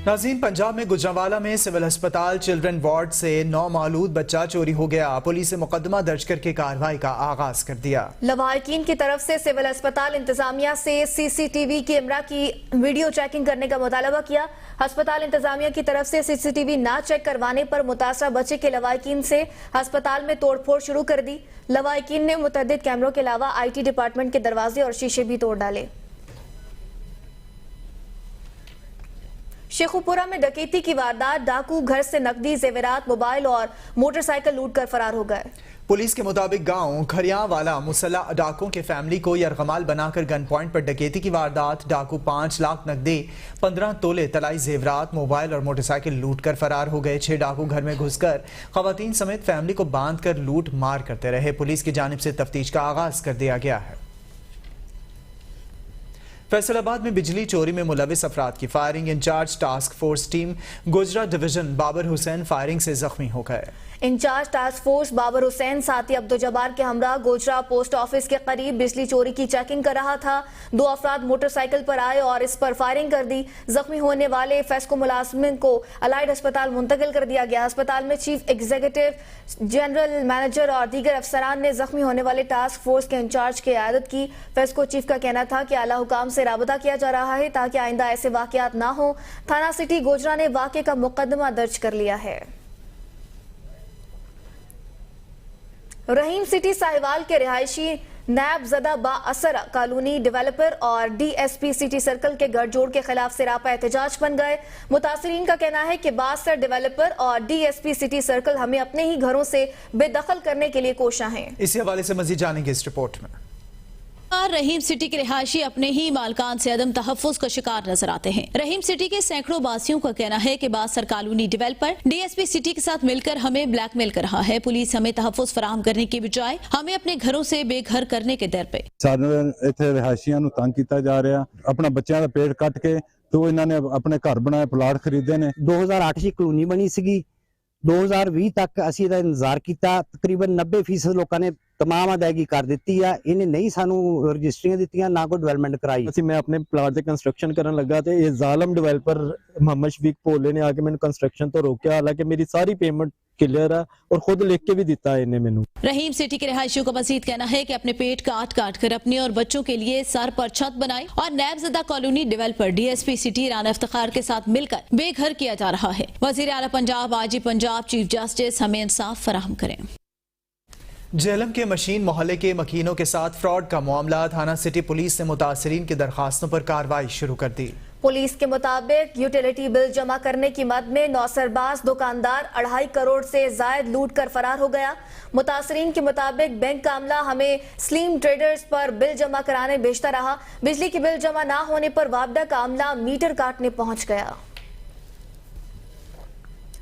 नाज़रीन, पंजाब में गुजरांवाला में सिविल अस्पताल चिल्ड्रन वार्ड से नौमौलूद बच्चा चोरी हो गया। पुलिस ने मुकदमा दर्ज करके कार्रवाई का आगाज कर दिया। लवाहिकीन की तरफ से सिविल अस्पताल इंतजामिया से सीसीटीवी कैमरा की वीडियो चेकिंग करने का मुतालबा किया। अस्पताल इंतजामिया की तरफ से सीसीटीवी ना चेक करवाने पर मुतासरा बच्चे के लवाहिकीन से अस्पताल में तोड़फोड़ शुरू कर दी। लवाहिकीन ने मुतअद्दिद कैमरों के अलावा IT डिपार्टमेंट के दरवाजे और शीशे भी तोड़ डाले। शेखुपुरा में डकैती की वारदात, डाकू घर से नकदी, जेवरात, मोबाइल और मोटरसाइकिल लूट कर फरार हो गए। पुलिस के मुताबिक गांव खरियावाला मुसल्लह डाकुओं के फैमिली को यरगमाल बनाकर गन पॉइंट पर डकैती की वारदात। डाकू 5 लाख नकदी, 15 तोले तलाई जेवरात, मोबाइल और मोटरसाइकिल लूट कर फरार हो गए। 6 डाकू घर में घुसकर खवातीन समेत फैमिली को बांध कर लूट मार करते रहे। पुलिस की जानिब से तफ्तीश का आगाज कर दिया गया है। फैसलाबाद में बिजली चोरी में मुलविस अफराद की firing. Incharge task force team गुजरा डिवीजन बाबर हुसैन फायरिंग से जख्मी हो गए। Incharge task force Babar Hussain साथी अब्दुल जब्बार के हमरा गोजरा पोस्ट ऑफिस के करीब बिजली चोरी की चेकिंग कर रहा था। 2 अफराद मोटरसाइकिल पर आए और इस पर फायरिंग कर दी। जख्मी होने वाले फेस्को मुलाजिम को अलाइड अस्पताल मुंतकिल कर दिया गया। अस्पताल में चीफ एग्जीक्यूटिव, जनरल मैनेजर और दीगर अफसरान ने जख्मी होने वाले टास्क फोर्स के इंचार्ज की इयादत की। फेस्को चीफ का कहना था कि आला हुकाम से राबता किया जा रहा है ताकि आइंदा ऐसे वाकयात ना हो। थाना सिटी गोजरा ने वाक़े का मुकदमा दर्ज कर लिया है। रहीम सिटी साहिवाल के रिहायशी नैबजदा बाअसर कॉलोनी डेवलपर और DSP सिटी सर्कल के गठजोड़ के खिलाफ सिरापा एहतजाज बन गए। मुतासरीन का कहना है कि बाअसर डेवलपर और DSP सिटी सर्कल हमें अपने ही घरों से बेदखल करने के लिए कोशा हैं। इसी हवाले से मजीद जानेंगे इस रिपोर्ट में। रहीम सिटी के रिहायशी अपने ही मालकान से अदम तहफ़्फ़ुज़ का शिकार नजर आते हैं। रहीम सिटी के सैकड़ों बासियों का कहना है कि बासर कॉलोनी डेवलपर DSP सिटी के साथ मिलकर हमें ब्लैकमेल कर रहा है। पुलिस हमें तहफ़्फ़ुज़ फराहम करने की बजाय हमें अपने घरों से बेघर करने के दर पे इत्थे रिहायशियां नूं तंग कीता जा रहा। अपना बच्चों का पेट कट के तो इन्होंने अपने घर बनाए, प्लाट खरीदे ने। 2008 च कॉलोनी बनी सी। 2020 तक असी दा इंतजार किया। तकरीबन 90% लोगों ने तमाम अदायगी कर दी है। इन्हें नहीं सानू रजिस्ट्रियां दित्तियां, ना कोई डेवलपमेंट कराई। मैं अपने प्लाट से कंस्ट्रक्शन करन लगा तो ये जालम डेवलपर मोहम्मद शफीक भोले ने आके मैंने कंस्ट्रक्शन तो रोकया, हालांकि मेरी सारी पेमेंट क्लियर है और खुद लिख के भी दिता है इन्हें मैनू। रहीम सिटी के रिहायशियों का मजीद कहना है कि अपने पेट काट काट कर अपने और बच्चों के लिए सर पर छत बनाए और नैबजदा colony developer DSP city Rana Iftikhar के साथ मिलकर बेघर किया जा रहा है। वजीर आला पंजाब, आजी पंजाब, चीफ जस्टिस हमें इंसाफ फराहम करें। जेहलम के मशीन मोहल्ले के मकीनों के साथ फ्रॉड का मामला। थाना सिटी पुलिस ने मुतासरीन की दरखास्तों पर कार्रवाई शुरू कर दी। पुलिस के मुताबिक यूटिलिटी बिल जमा करने की मद में नौसरबाज दुकानदार 2.5 करोड़ से जायद लूट कर फरार हो गया। मुतासरीन के मुताबिक बैंक का अमला हमें स्लीम ट्रेडर्स पर बिल जमा कराने भेजता रहा। बिजली की बिल जमा ना होने पर वापडा का अमला मीटर काटने पहुंच गया।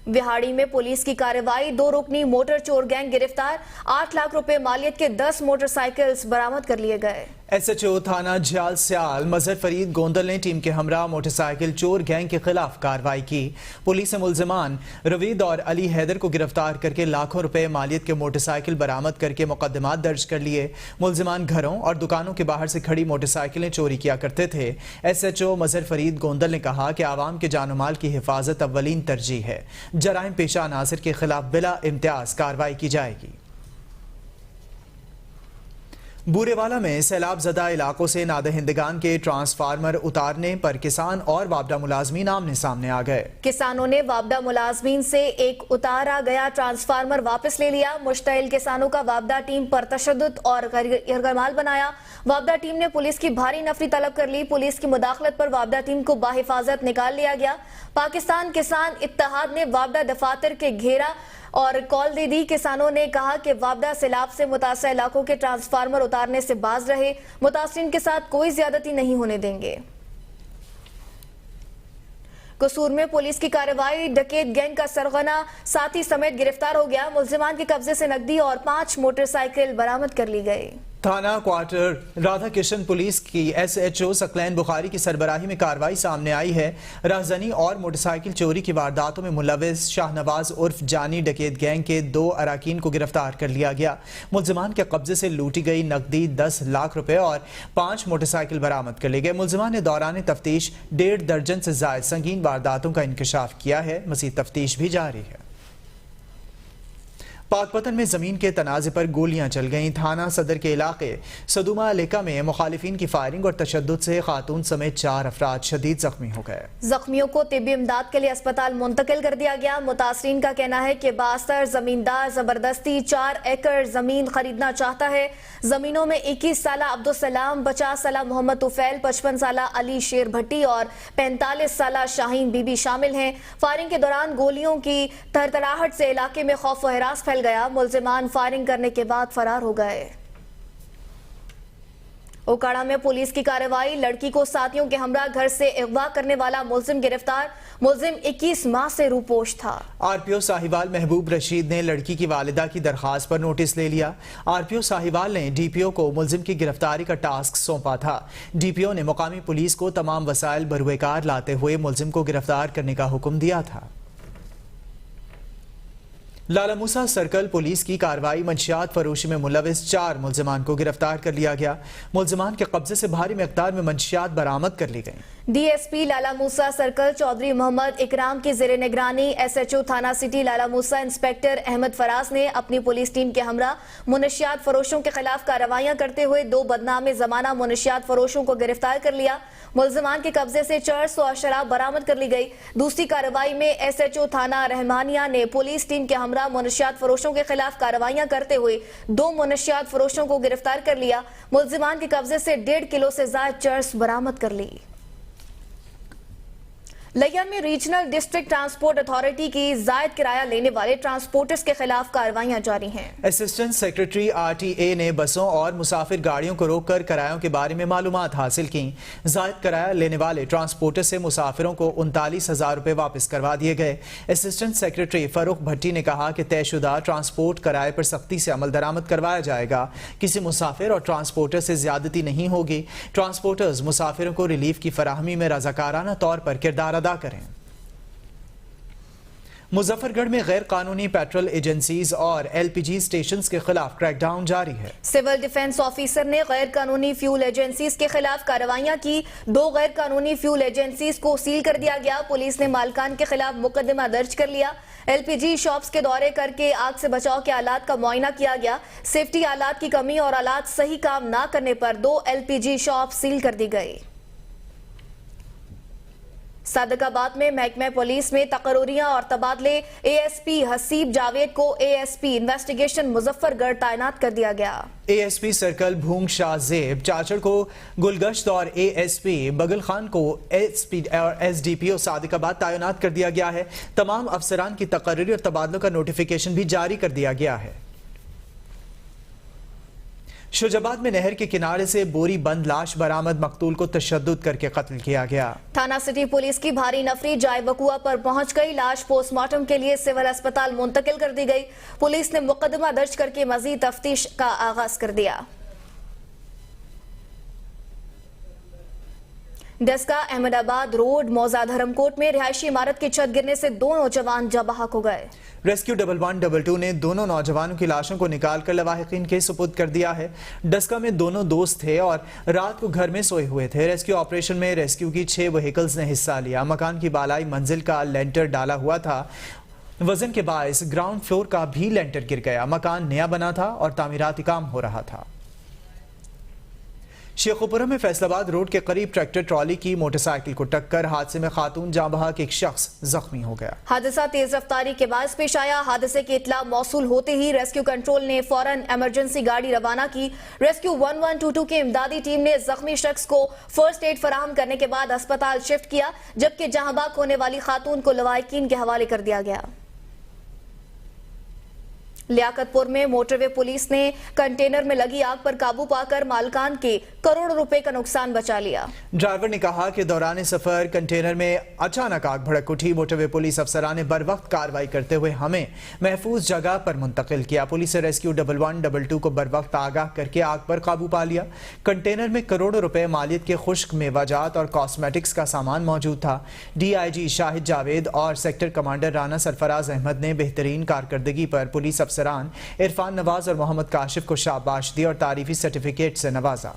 विहाड़ी में पुलिस की कार्रवाई, 2 रुकनी मोटर चोर गैंग गिरफ्तार। 8 लाख रुपए मालियत के 10 मोटरसाइकिल्स बरामद कर लिए गए। SHO थाना झियाल स्याल मजहर फरीद गोंदल ने टीम के हमरा मोटरसाइकिल चोर गैंग के खिलाफ कार्रवाई की। पुलिस ने मुलजिमान रवीद और अली हैदर को गिरफ्तार करके लाखों रुपए मालियत के मोटरसाइकिल बरामद करके मुकदमात दर्ज कर लिए। मुलजिमान घरों और दुकानों के बाहर से खड़ी मोटरसाइकिलें चोरी किया करते थे। SHO मजहर फरीद गोंदल ने कहा कि आवाम के जान माल की हिफाजत अव्वलीन तरजीह है। जराइम पेशा अनासर के खिलाफ बिला इम्तियाज कार्रवाई की जाएगी। बूरेवाला में सैलाब ज़दा इलाकों से नादहिंदगान के ट्रांसफार्मर उतारने पर किसान और वापडा मुलाजमीन आमने सामने आ गए। किसानों ने वापडा मुलाजमीन से एक उतारा गया ट्रांसफार्मर वापस ले लिया। मुश्तइल किसानों का वापडा टीम पर तशद्दुद और यरगमाल बनाया। वापडा टीम ने पुलिस की भारी नफरी तलब कर ली। पुलिस की मुदाखलत पर वापडा टीम को बाहिफाजत निकाल लिया गया। पाकिस्तान किसान इत्तेहाद ने वापडा दफातर के घेरा और कॉल दे दी। किसानों ने कहा कि वापडा सैलाब से मुतासर इलाकों के ट्रांसफार्मर उतारने से बाज रहे। मुतासरीन के साथ कोई ज्यादती नहीं होने देंगे। कसूर में पुलिस की कार्रवाई, डकैत गैंग का सरगना साथी समेत गिरफ्तार हो गया। मुलजिमान के कब्जे से नकदी और 5 मोटरसाइकिल बरामद कर ली गई। थाना क्वार्टर राधा किशन पुलिस की SHO सकलैन बुखारी की सरबराही में कार्रवाई सामने आई है। राहजनी और मोटरसाइकिल चोरी की वारदातों में मुलविस शाहनवाज उर्फ जानी डकैत गैंग के 2 अराकीन को गिरफ्तार कर लिया गया। मुलजिमान के कब्जे से लूटी गई नकदी 10 लाख रुपए और 5 मोटरसाइकिल बरामद कर लिए गए। मुलजिमान ने दौरान तफ्तीश 1.5 दर्जन से ज्यादा संगीन वारदातों का इंकशाफ किया है। मज़ीद तफ्तीश भी जारी है। पाकपतन में जमीन के तनाज़े पर गोलियां चल गईं। थाना सदर के इलाके सदुमा अलेका में मुखालिफिन की फायरिंग और तशद्दुद से खातून समेत 4 अफराद शदीद जख्मी हो गए। जख्मियों को तिब्बी इमदाद के लिए अस्पताल मुंतकिल कर दिया गया। मुतासरीन का कहना है कि बास्तर जमींदार जबरदस्ती 4 एकड़ जमीन खरीदना चाहता है। जमीनों में 21 साला अब्दुल सलाम, 50 साला मोहम्मद तुफैल, 55 साला अली शेर भट्टी और 45 साला शाहीन बीबी शामिल हैं। फायरिंग के दौरान गोलियों की थरथराहट से इलाके में खौफ व हिरास फैल गया। मुलजिमान फायरिंग करने के बाद फरार हो गए। ओकाड़ा में पुलिस की कार्रवाई। लड़की को साथियों के हमरा घर से अगवा करने वाला मुलजिम गिरफ्तार। मुलजिम 21 माह से रूपोश था। RPO साहिवाल महबूब रशीद ने लड़की की वालिदा की दरखास्त पर नोटिस ले लिया। RPO साहिवाल ने DPO को मुलजिम की गिरफ्तारी का टास्क सौंपा था। DPO ने मुकामी पुलिस को तमाम वसाइल बरूएकार लाते हुए मुलजिम को गिरफ्तार करने का हुक्म दिया था। लाला मूसा सर्कल पुलिस की कार्रवाई। मंशियात फरोशी में मुलविस 4 मुलजिमान को गिरफ्तार कर लिया गया। मुलजिमान के कब्जे से भारी मिकदार में मंशियात बरामद कर ली गई। DSP लाला मूसा सर्कल चौधरी मोहम्मद इकराम की ज़ेरे निगरानी SHO थाना सिटी लाला मूसा इंस्पेक्टर अहमद फराज ने अपनी पुलिस टीम के हमरा मुनशियात फरोशों के खिलाफ कार्रवाइयां करते हुए 2 बदनाम जमाना मुनशियात फरोशों को गिरफ्तार कर लिया। मुलजिमान के कब्जे से 400 शराब बरामद कर ली गई। दूसरी कार्रवाई में SHO थाना रहमानिया ने पुलिस टीम के हमरा मुनशियात फरोशों के खिलाफ कार्रवाइयां करते हुए 2 मुनशियात फरोशों को गिरफ्तार कर लिया। मुलजिमान के कब्जे से 1.5 किलो से ज्यादा चर्स बरामद कर ली। लिया में रीजनल डिस्ट्रिक्ट ट्रांसपोर्ट अथॉरिटी की जायद किराया लेने वाले ट्रांसपोर्टर्स के खिलाफ कार्रवाइयां जारी हैं। असिस्टेंट सेक्रेटरी RTA ने बसों और मुसाफिर गाड़ियों को रोककर किरायों के बारे में मालूमात हासिल की। जायद किराया लेने वाले ट्रांसपोर्टर से मुसाफिरों को 39,000 रुपए वापस करवा दिए गए। असिस्टेंट सेक्रेटरी फरूख भट्टी ने कहा कि तयशुदा ट्रांसपोर्ट किराए पर सख्ती से अमल दरामद करवाया जाएगा। किसी मुसाफिर और ट्रांसपोर्टर से ज्यादती नहीं होगी। ट्रांसपोर्टर्स मुसाफिरों को रिलीफ की फराहमी में रजाकाराना तौर पर किरदार अदा करें। मुजफ्फरगढ़ में गैर कानूनी पेट्रोल एजेंसीज और LPG स्टेशंस के खिलाफ क्रैकडाउन जारी है। सिविल डिफेंस ऑफिसर ने गैर कानूनी फ्यूल एजेंसीज के खिलाफ कार्रवाइयां की। 2 गैर कानूनी फ्यूल एजेंसीज को सील कर दिया गया। पुलिस ने मालकान के खिलाफ मुकदमा दर्ज कर लिया। LPG शॉप्स के दौरे करके आग से बचाव के आलात का मुआयना किया गया। सेफ्टी आलात की कमी और आलात सही काम न करने पर 2 LPG शॉप सील कर दी गई। सादकाबाद में महकमे पुलिस में तकरूरियां और तबादले। ASP हसीब जावेद को ASP इन्वेस्टिगेशन मुजफ्फरगढ़ तैनात कर दिया गया। ASP सर्कल भूंग शाह जेब चाचड़ को गुलगश्त और ASP बगल खान को SP और SDPO सादकाबाद तैनात कर दिया गया है। तमाम अफसरान की तकर्री और तबादलों का नोटिफिकेशन भी जारी कर दिया गया है। शुजाबाद में नहर के किनारे से बोरी बंद लाश बरामद। मकतूल को तशद्दुद करके कत्ल किया गया। थाना सिटी पुलिस की भारी नफरी जाए वकुआ पर पहुंच गई। लाश पोस्टमार्टम के लिए सिविल अस्पताल मुंतकिल कर दी गई। पुलिस ने मुकदमा दर्ज करके मजीद तफ्तीश का आगाज कर दिया। डस्का अहमदाबाद रोड मौजा धर्मकोट में रिहायशी इमारत की छत गिरने से 2 नौजवान जबाहक हो गए। रेस्क्यू 1122 ने दोनों नौजवानों की लाशों को निकालकर लवाहिकीन के सुपुर्द कर दिया है। डस्का में दोनों दोस्त थे और रात को घर में सोए हुए थे। रेस्क्यू ऑपरेशन में रेस्क्यू की 6 व्हीकल्स ने हिस्सा लिया। मकान की बालाई मंजिल का लेंटर डाला हुआ था। वजन के बायस ग्राउंड फ्लोर का भी लेंटर गिर गया। मकान नया बना था और तामीराती काम हो रहा था। शेखुपुरा में फैसलाबाद रोड के करीब ट्रैक्टर ट्रॉली की मोटरसाइकिल को टक्कर। हादसे में खातून जाँ बहक एक शख्स जख्मी हो गया। हादसा तेज रफ्तारी के बाद पेश आया। हादसे की इत्तला मौसूल होते ही रेस्क्यू कंट्रोल ने फौरन इमरजेंसी गाड़ी रवाना की। रेस्क्यू 1122 की इमदादी टीम ने जख्मी शख्स को फर्स्ट एड फराहम करने के बाद अस्पताल शिफ्ट किया, जबकि जहां बहक होने वाली खातून को लवाहिकीन के हवाले कर दिया गया। लियाकतपुर में मोटरवे पुलिस ने कंटेनर में लगी आग पर काबू पाकर मालकान के करोड़ों रुपए का नुकसान बचा लिया। ड्राइवर ने कहा कि दौरान सफर कंटेनर में अचानक आग भड़क उठी। मोटरवे पुलिस अफसरान ने बर वक्त कार्रवाई करते हुए हमें महफूज जगह पर मुंतकिल किया। पुलिस ने रेस्क्यू 1122 को बर वक्त आगाह करके आग पर काबू पा लिया। कंटेनर में करोड़ों रुपए मालियत के खुश्क मेवाजात और कॉस्मेटिक्स का सामान मौजूद था। DIG शाहिद जावेद और सेक्टर कमांडर राना सरफराज अहमद ने बेहतरीन कारकर्दगी पर पुलिस अफसरान इरफान नवाज और मोहम्मद काशिफ को शाबाश दी और तारीफी सर्टिफिकेट से नवाजा।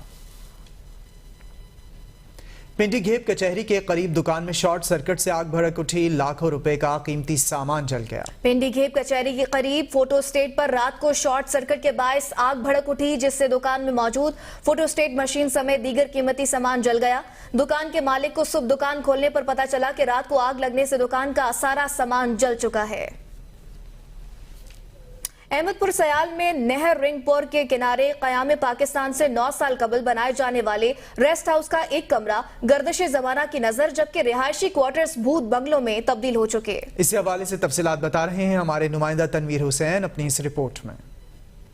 पिंडी घेप कचहरी के करीब दुकान में शॉर्ट सर्किट से आग भड़क उठी। लाखों रुपए का कीमती सामान जल गया। पिंडी घेप कचहरी के करीब फोटो स्टेट पर रात को शॉर्ट सर्किट के बायस आग भड़क उठी, जिससे दुकान में मौजूद फोटो स्टेट मशीन समेत दीगर कीमती सामान जल गया। दुकान के मालिक को सुबह दुकान खोलने पर पता चला कि रात को आग लगने से दुकान का सारा सामान जल चुका है। अहमदपुर सयाल में नहर रिंगपुर के किनारे क़याम पाकिस्तान से 9 साल कबल बनाए जाने वाले रेस्ट हाउस का एक कमरा गर्दिशे जमाना की नजर, जबकि रिहायशी क्वार्टर्स भूत बंगलों में तब्दील हो चुके। इसी हवाले से तफसीलात बता रहे हैं हमारे नुमाइंदा तनवीर हुसैन अपनी इस रिपोर्ट में।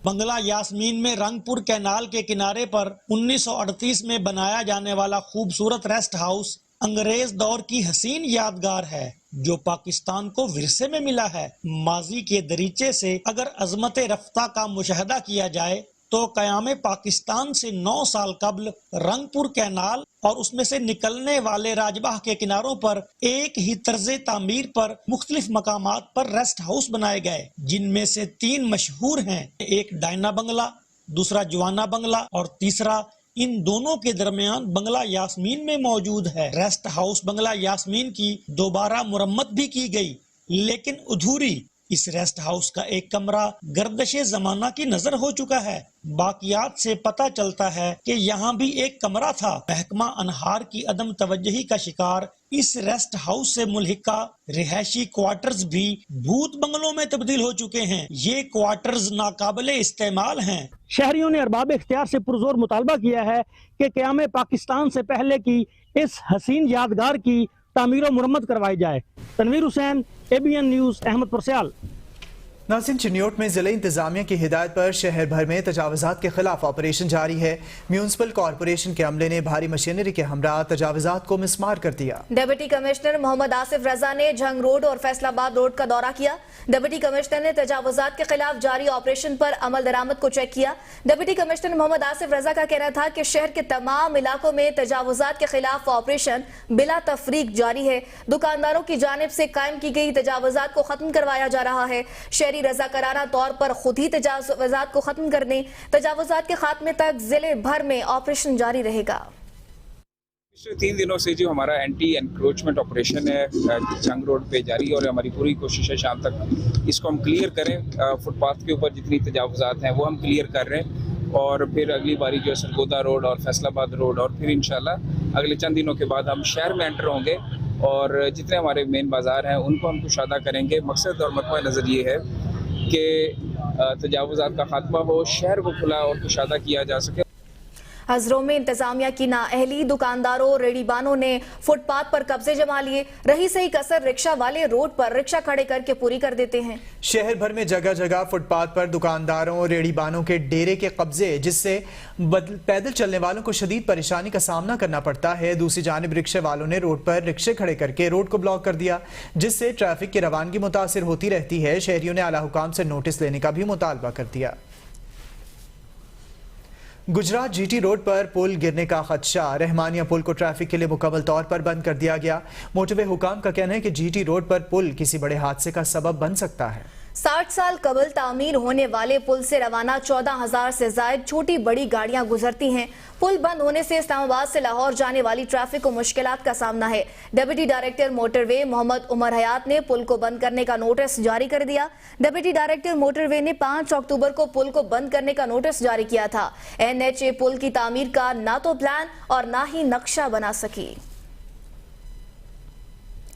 बंगला यास्मीन में रंगपुर कैनाल के किनारे पर 1938 में बनाया जाने वाला खूबसूरत रेस्ट हाउस अंग्रेज दौर की हसीन यादगार है, जो पाकिस्तान को विरसे में मिला है। माजी के दरीचे से अगर अजमत रफ्ता का मुशाहदा किया जाए तो क़याम पाकिस्तान से 9 साल कबल रंगपुर कैनाल और उसमें से निकलने वाले राजबाह के किनारों पर एक ही तर्ज तामीर पर मुख्तलिफ मकामात पर रेस्ट हाउस बनाए गए, जिनमें से 3 मशहूर हैं। एक डायना बंगला, दूसरा जवाना बंगला और तीसरा इन दोनों के दरमियान बंगला यास्मीन में मौजूद है। रेस्ट हाउस बंगला यास्मीन की दोबारा मुरम्मत भी की गई, लेकिन अधूरी। इस रेस्ट हाउस का एक कमरा गर्दिशे जमाना की नजर हो चुका है। बाकियात से पता चलता है कि यहाँ भी एक कमरा था। महकमा अनहार की अदम तवज्जही का शिकार इस रेस्ट हाउस से मुल्हिका रिहायशी क्वार्टर्स भी भूत बंगलों में तब्दील हो चुके हैं। ये क्वार्टर्स नाकाबिले इस्तेमाल हैं। शहरियों ने अरबाब इख्तियार से पुरजोर मुतालबा किया है कि क़याम पाकिस्तान से पहले की इस हसीन यादगार की तामीर और मुरम्मत करवाई जाए। Tanveer Hussain, ABN news, Ahmedpur Sial. नासिन चिन्योट में जिले इंतजामिया की हिदायत पर शहर भर में तजावुजात के खिलाफ ऑपरेशन जारी है। म्यूनसिपल कॉरपोरेशन के अमले ने भारी मशीनरी के हमरा तजावुजात को मिसमार कर दिया। डिप्टी कमिश्नर मोहम्मद आसिफ रजा ने झंग रोड और फैसलाबाद रोड का दौरा किया। डिप्टी कमिश्नर ने तजावुजात के खिलाफ जारी ऑपरेशन पर अमल दरामद को चेक किया। डिप्टी कमिश्नर मोहम्मद आसिफ रजा का कहना था कि शहर के तमाम इलाकों में तजावुजात के खिलाफ ऑपरेशन बिला तफरीक जारी है। दुकानदारों की जानिब से कायम की गई तजावुजात को खत्म करवाया जा रहा है। शहरी रजाकाराना तौर पर खुद ही तजावुजात को खत्म करने, तजावुजात के खात्मे तक जिले भर में ऑपरेशन जारी रहेगा। पिछले 3 दिनों से जो हमारा एंटी एनक्रोचमेंट ऑपरेशन है जंग रोड पे जारी, और हमारी पूरी कोशिश है शाम तक इसको हम क्लियर करें। फुटपाथ के ऊपर जितनी तजावुजात हैं वो हम क्लियर कर रहे हैं, और फिर अगली बारी जो है सरगोदा रोड और फैसलाबाद रोड, और फिर इंशाल्लाह अगले चंद दिनों के बाद हम शहर में एंटर होंगे और जितने हमारे मेन बाज़ार हैं उनको हम कुशादा करेंगे। मकसद और मकसद नज़र ये है कि तजावुजात का खात्मा हो, शहर को खुला और कुशादा किया जा सके। हजरों में इंतजामिया की नाअहली, दुकानदारों रेड़ीबानों ने फुटपाथ पर कब्जे जमा लिए। रही सही कसर रिक्शा वाले रोड पर रिक्शा खड़े करके पूरी कर देते हैं। शहर भर में जगह जगह फुटपाथ पर दुकानदारों रेड़ीबानों के डेरे के कब्जे, जिससे पैदल चलने वालों को शदीद परेशानी का सामना करना पड़ता है। दूसरी जानिब रिक्शे वालों ने रोड पर रिक्शे खड़े करके रोड को ब्लॉक कर दिया, जिससे ट्रैफिक की रवानगी मुतासिर होती रहती है। शहरियों ने आला हुकाम से नोटिस लेने का भी मुतालबा कर दिया। गुजरात GT रोड पर पुल गिरने का खदशा। रहमानिया पुल को ट्रैफिक के लिए मुकम्मल तौर पर बंद कर दिया गया। मोटरवे हुकाम का कहना है कि GT रोड पर पुल किसी बड़े हादसे का सबब बन सकता है। 60 साल कबल तामीर होने वाले पुल से रवाना 14,000 से ज्यादा छोटी बड़ी गाड़ियां गुजरती हैं। पुल बंद होने से इस्लामाबाद से लाहौर जाने वाली ट्रैफिक को मुश्किलात का सामना है। Deputy director motorway Mohammad Umar Hayat ने पुल को बंद करने का नोटिस जारी कर दिया। डिप्टी डायरेक्टर मोटरवे ने 5 अक्टूबर को पुल को बंद करने का नोटिस जारी किया था। NHA पुल की तामीर का ना तो प्लान और ना ही नक्शा बना सकी।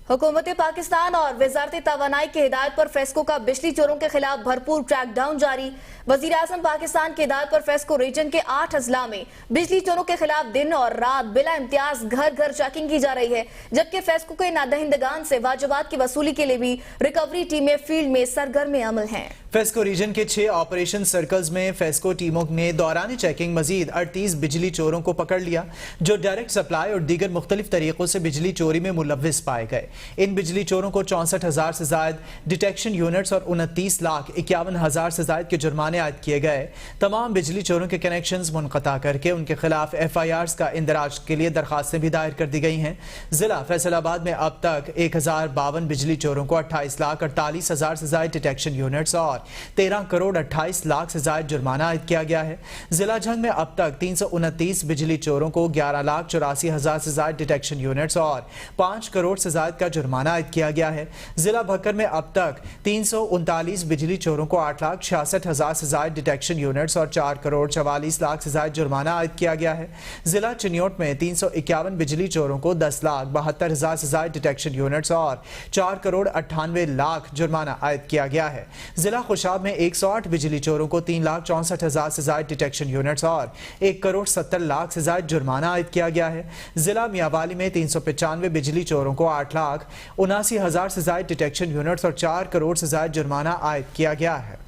हुकूमत पाकिस्तान और वजारत तवानाई की हिदायत पर फेस्को का बिजली चोरों के खिलाफ भरपूर क्रैकडाउन जारी। वजीर आजम पाकिस्तान की हिदायत पर फेस्को रीजन के 8 अजला में बिजली चोरों के खिलाफ दिन और रात बिला इम्तियाज घर घर चेकिंग की जा रही है, जबकि फेस्को के नादहिंदगान से वाजिबात की वसूली के लिए भी रिकवरी टीमें फील्ड में सरगर्म अमल हैं। फेस्को रीजन के 6 ऑपरेशन सर्कल्स में फेस्को टीमों ने दौरान चेकिंग मजीद 38 बिजली चोरों को पकड़ लिया, जो डायरेक्ट सप्लाई और दीगर मुख्तलिफ तरीकों से बिजली चोरी में मुलव्विस पाए गए। इन बिजली चोरों को 64,000 से जायद डिटेक्शन यूनिट्स और 29,51,000 से जायद के जुर्माने आयद किए गए। तमाम बिजली चोरों के कनेक्शंस मुनक़ता करके उनके खिलाफ FIRs का इंदराज के लिए दरखास्तें भी दायर कर दी गई हैं। जिला फैसलाबाद में अब तक 1052 बिजली चोरों को 28,48,000 से जायद डिटेक्शन यूनिट्स और 13 करोड़ 28 लाख से जायद जुर्माना आयद किया गया है। जिला झंग में अब तक 329 बिजली चोरों को 11,84,000 से जायद डिटेक्शन यूनिट्स और 5 करोड़ से जायद का जुर्माना आयद किया गया है। जिला भक्कर में अब तक 339 बिजली चोरों को 8,66,000 से जायद डिटेक्शन यूनिट्स और 4 करोड़ 44 लाख से जायद जुर्माना आयद किया गया है। जिला चिन्योट में 351 बिजली चोरों को 10,72,000 से जायद डिटेक्शन यूनिट्स और 4 करोड़ 98 लाख जुर्माना आयद किया गया है। जिला खुशाब में 108 बिजली चोरों को 3,64,000 से जायद डिटेक्शन यूनिट्स और 1 करोड़ 70 लाख से जायद जुर्माना आयद किया गया है। जिला मियावाली में 395 बिजली चोरों को 8,79,000 से जायद डिटेक्शन यूनिट्स और 4 करोड़ से जायद जुर्माना आयद किया गया है।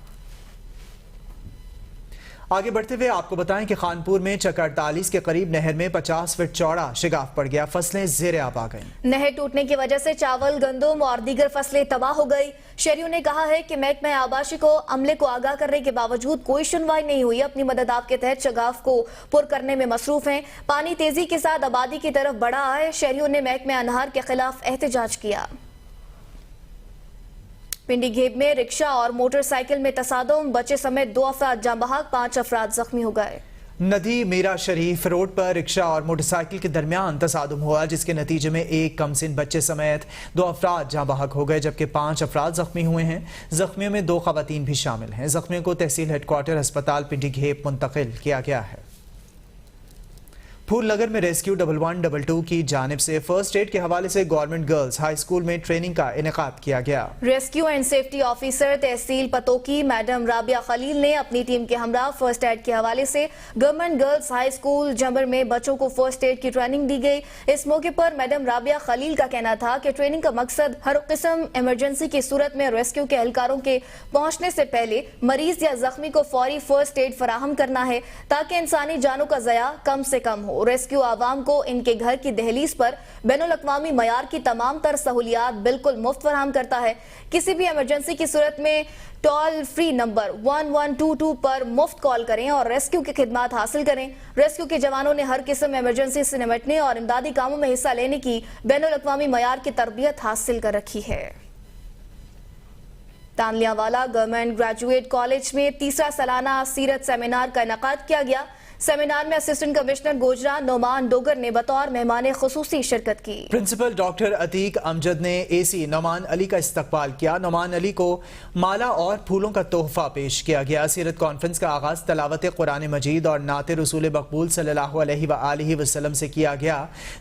आगे बढ़ते हुए आपको बताएं कि खानपुर में चक 48 के करीब नहर में 50 फीट चौड़ा शिगाफ पड़ गया, फसलें ज़ेरे आब आ गईं। नहर टूटने की वजह से चावल, गंदम और दीगर फसलें तबाह हो गई। शहरियों ने कहा है कि महकमा आबाशी को अमले को आगाह करने के बावजूद कोई सुनवाई नहीं हुई। अपनी मदद आप के तहत शिगाफ को पुर करने में मसरूफ हैं। पानी तेजी के साथ आबादी की तरफ बढ़ा है। शहरियों ने महकमा अनहार के खिलाफ एहतजाज किया। पिंडी घेब में रिक्शा और मोटरसाइकिल में तसादुम, बच्चे समेत 2 अफराद जाँ बहक, 5 अफराद जख्मी हो गए। नदी मीरा शरीफ रोड पर रिक्शा और मोटरसाइकिल के दरमियान तसादुम हुआ, जिसके नतीजे में एक कमसिन बच्चे समेत 2 अफराद जाँ बहक हो गए, जबकि 5 अफराद जख्मी हुए हैं। जख्मियों में 2 खवातीन भी शामिल हैं। जख्मियों को तहसील हेडक्वार्टर अस्पताल पिंडी घेब मुंतकिल किया गया है। फूलनगर में रेस्क्यू 1112 की जानिब से फर्स्ट एड के हवाले से गवर्नमेंट गर्ल्स हाई स्कूल में ट्रेनिंग का इनेकाद किया गया। रेस्क्यू एंड सेफ्टी ऑफिसर तहसील पतोकी मैडम राबिया खलील ने अपनी टीम के हमरा फर्स्ट एड के हवाले से गवर्नमेंट गर्ल्स हाई स्कूल जंबर में बच्चों को फर्स्ट एड की ट्रेनिंग दी गई। इस मौके पर मैडम राबिया खलील का कहना था कि ट्रेनिंग का मकसद हर किस्म इमरजेंसी की सूरत में रेस्क्यू के एहलकारों के पहुंचने से पहले मरीज या जख्मी को फौरी फर्स्ट एड फराहम करना है, ताकि इंसानी जानों का ज़या कम से कम हो। रेस्क्यू आवाम को इनके घर की दहलीज पर बैनुल अक़वामी मयार की तमाम तर सहूलियात बिल्कुल मुफ्त फराहम करता है। किसी भी इमरजेंसी की सूरत में टोल फ्री नंबर 1122 पर मुफ्त कॉल करें और रेस्क्यू की खिदमात हासिल करें। रेस्क्यू के जवानों ने हर किस्म इमरजेंसी से निपटने और इमदादी कामों में हिस्सा लेने की बैनुल अक़वामी मयार की तरबियत हासिल कर रखी है। तानलियावाला गवर्नमेंट ग्रेजुएट कॉलेज में 3रा सालाना सीरत सेमिनार का इनेकाद किया गया। सेमिनार में असिस्टेंट कमिश्नर गोजरा नोमान डोगर ने बतौर मेहमान खुसूसी शिरकत की। प्रिंसिपल डॉक्टर अतीक अमजद ने AC नोमान अली का इस्तकबाल किया। नोमान अली को माला और फूलों का तोहफा पेश किया गया। सीरत कॉन्फ्रेंस का आगाज तलावत कुरान मजीद और नात रसूल मकबूल सल्लल्लाहु अलैहि वसल्लम से किया गया।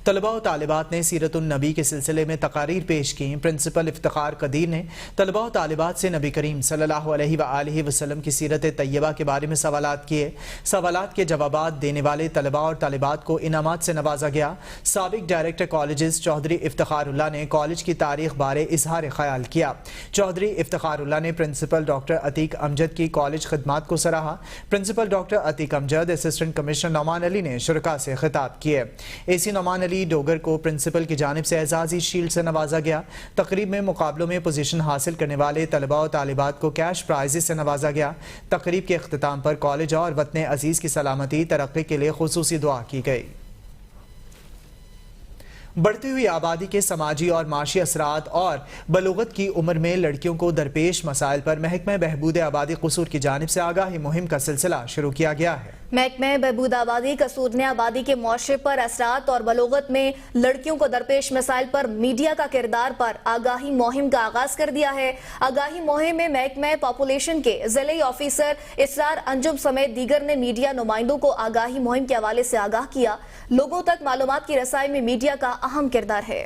तलबा और तालिबात ने सीरत उन नबी के सिलसिले में तकारीर पेश की। प्रिंसिपल इफ्तिखार कदीर ने तलबा और तालिबात से नबी करीम सल्लल्लाहु अलैहि वसल्लम की सीरत तैयबा के बारे में सवालात किए। सवालात के जवाब देने वाले तलबा और तालिबात को इनामात से नवाजा गया। साबिक डायरेक्टर कॉलेजेस चौधरी इफ्तिखारुल्लाह ने कॉलेज की तारीख बारे इजहार ख्याल किया। चौधरी इफ्तिखारुल्लाह ने प्रिंसिपल डॉक्टर अतीक अमजद की कॉलेज खिदमात को सराहा। Principal doctor Atiq Amjad assistant commissioner Noman Ali ने शुरका से खिताब किए। AC नोमान अली डोगर को प्रिंसिपल की जानिब से एजाजी शील्ड से नवाजा गया। तकरीब में मुकाबलों में पोजीशन हासिल करने वाले तलबा और तालिबात को कैश प्राइजेस से नवाजा गया। तकरीब के अख्तिताम पर कॉलेज और वतन अजीज की सलामती तरक्की के लिए खुसूसी दुआ की गई। बढ़ती हुई आबादी के समाजी और माशी असरात और बलूगत की उम्र में लड़कियों को दरपेश मसाइल पर महकमा बहबूद आबादी कसूर की जानिब से आगाही मुहिम का सिलसिला शुरू किया गया है। महकमा बहबूद आबादी कसूर ने आबादी के मुआशरे पर असरात और बलूगत में लड़कियों को दरपेश मसाइल पर मीडिया का किरदार पर आगाही मुहिम का आगाज कर दिया है। आगाही मुहिम में महकमा पॉपुलेशन के जिले ऑफिसर इसरार अंजुम समेत दीगर ने मीडिया नुमाइंदों को आगाही मुहिम के हवाले से आगाह किया। लोगों तक मालूमात की रसाई में मीडिया का अहम किरदार है।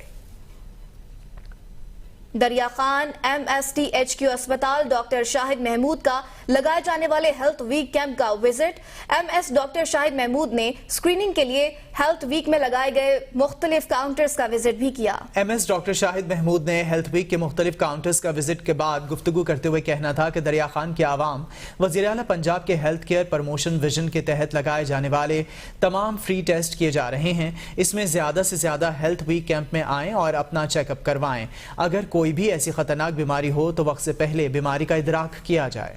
دریا خان MSTHQ اسپتال ڈاکٹر شاہد محمود کا لگائے جانے والے ہیلتھ ویک کیمپ کا وزٹ MS ڈاکٹر شاہد محمود نے اسکریننگ کے لیے ہیلتھ ویک میں لگائے گئے مختلف کاؤنٹرز کا وزٹ بھی کیا۔ MS ڈاکٹر شاہد محمود نے ہیلتھ ویک کے مختلف کاؤنٹرز کا وزٹ کے بعد گفتگو کرتے ہوئے کہنا تھا کہ دریا خان کے عوام وزیر اعلیٰ پنجاب کے ہیلتھ کیئر پروموشن ویژن کے تحت لگائے جانے والے تمام فری ٹیسٹ کیے جا رہے ہیں۔ اس میں زیادہ سے زیادہ ہیلتھ ویک کیمپ میں آئیں اور اپنا چیک اپ کروائیں۔ اگر کوئی بھی ایسی خطرناک بیماری ہو تو وقت سے پہلے بیماری کا ادراک کیا جائے۔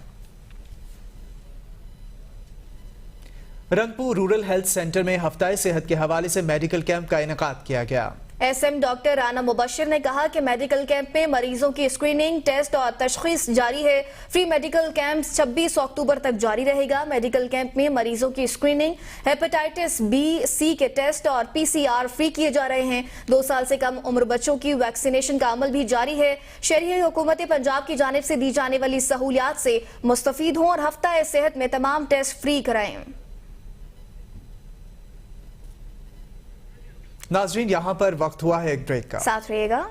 رنگپور رورل ہیلتھ سینٹر میں ہفتہ صحت کے حوالے سے میڈیکل کیمپ کا انعقاد کیا گیا۔ SM ڈاکٹر رانا مبشر نے کہا کہ میڈیکل کیمپ میں مریضوں کی اسکریننگ، ٹیسٹ اور تشخیص جاری ہے۔ فری میڈیکل کیمپ 26 اکتوبر تک جاری رہے گا۔ میڈیکل کیمپ میں مریضوں کی اسکریننگ، ہیپاٹائٹس B C کے ٹیسٹ اور PCR فری کیے جا رہے ہیں۔ 2 سال سے کم عمر بچوں کی ویکسینیشن کا عمل بھی جاری ہے۔ شہری حکومت پنجاب کی جانب سے دی جانے والی سہولیات سے مستفید ہوں اور ہفتہ صحت میں تمام ٹیسٹ فری کرائیں۔ ناظرین، یہاں پر وقت ہوا ہے ایک بریک کا، ساتھ رہیے گا۔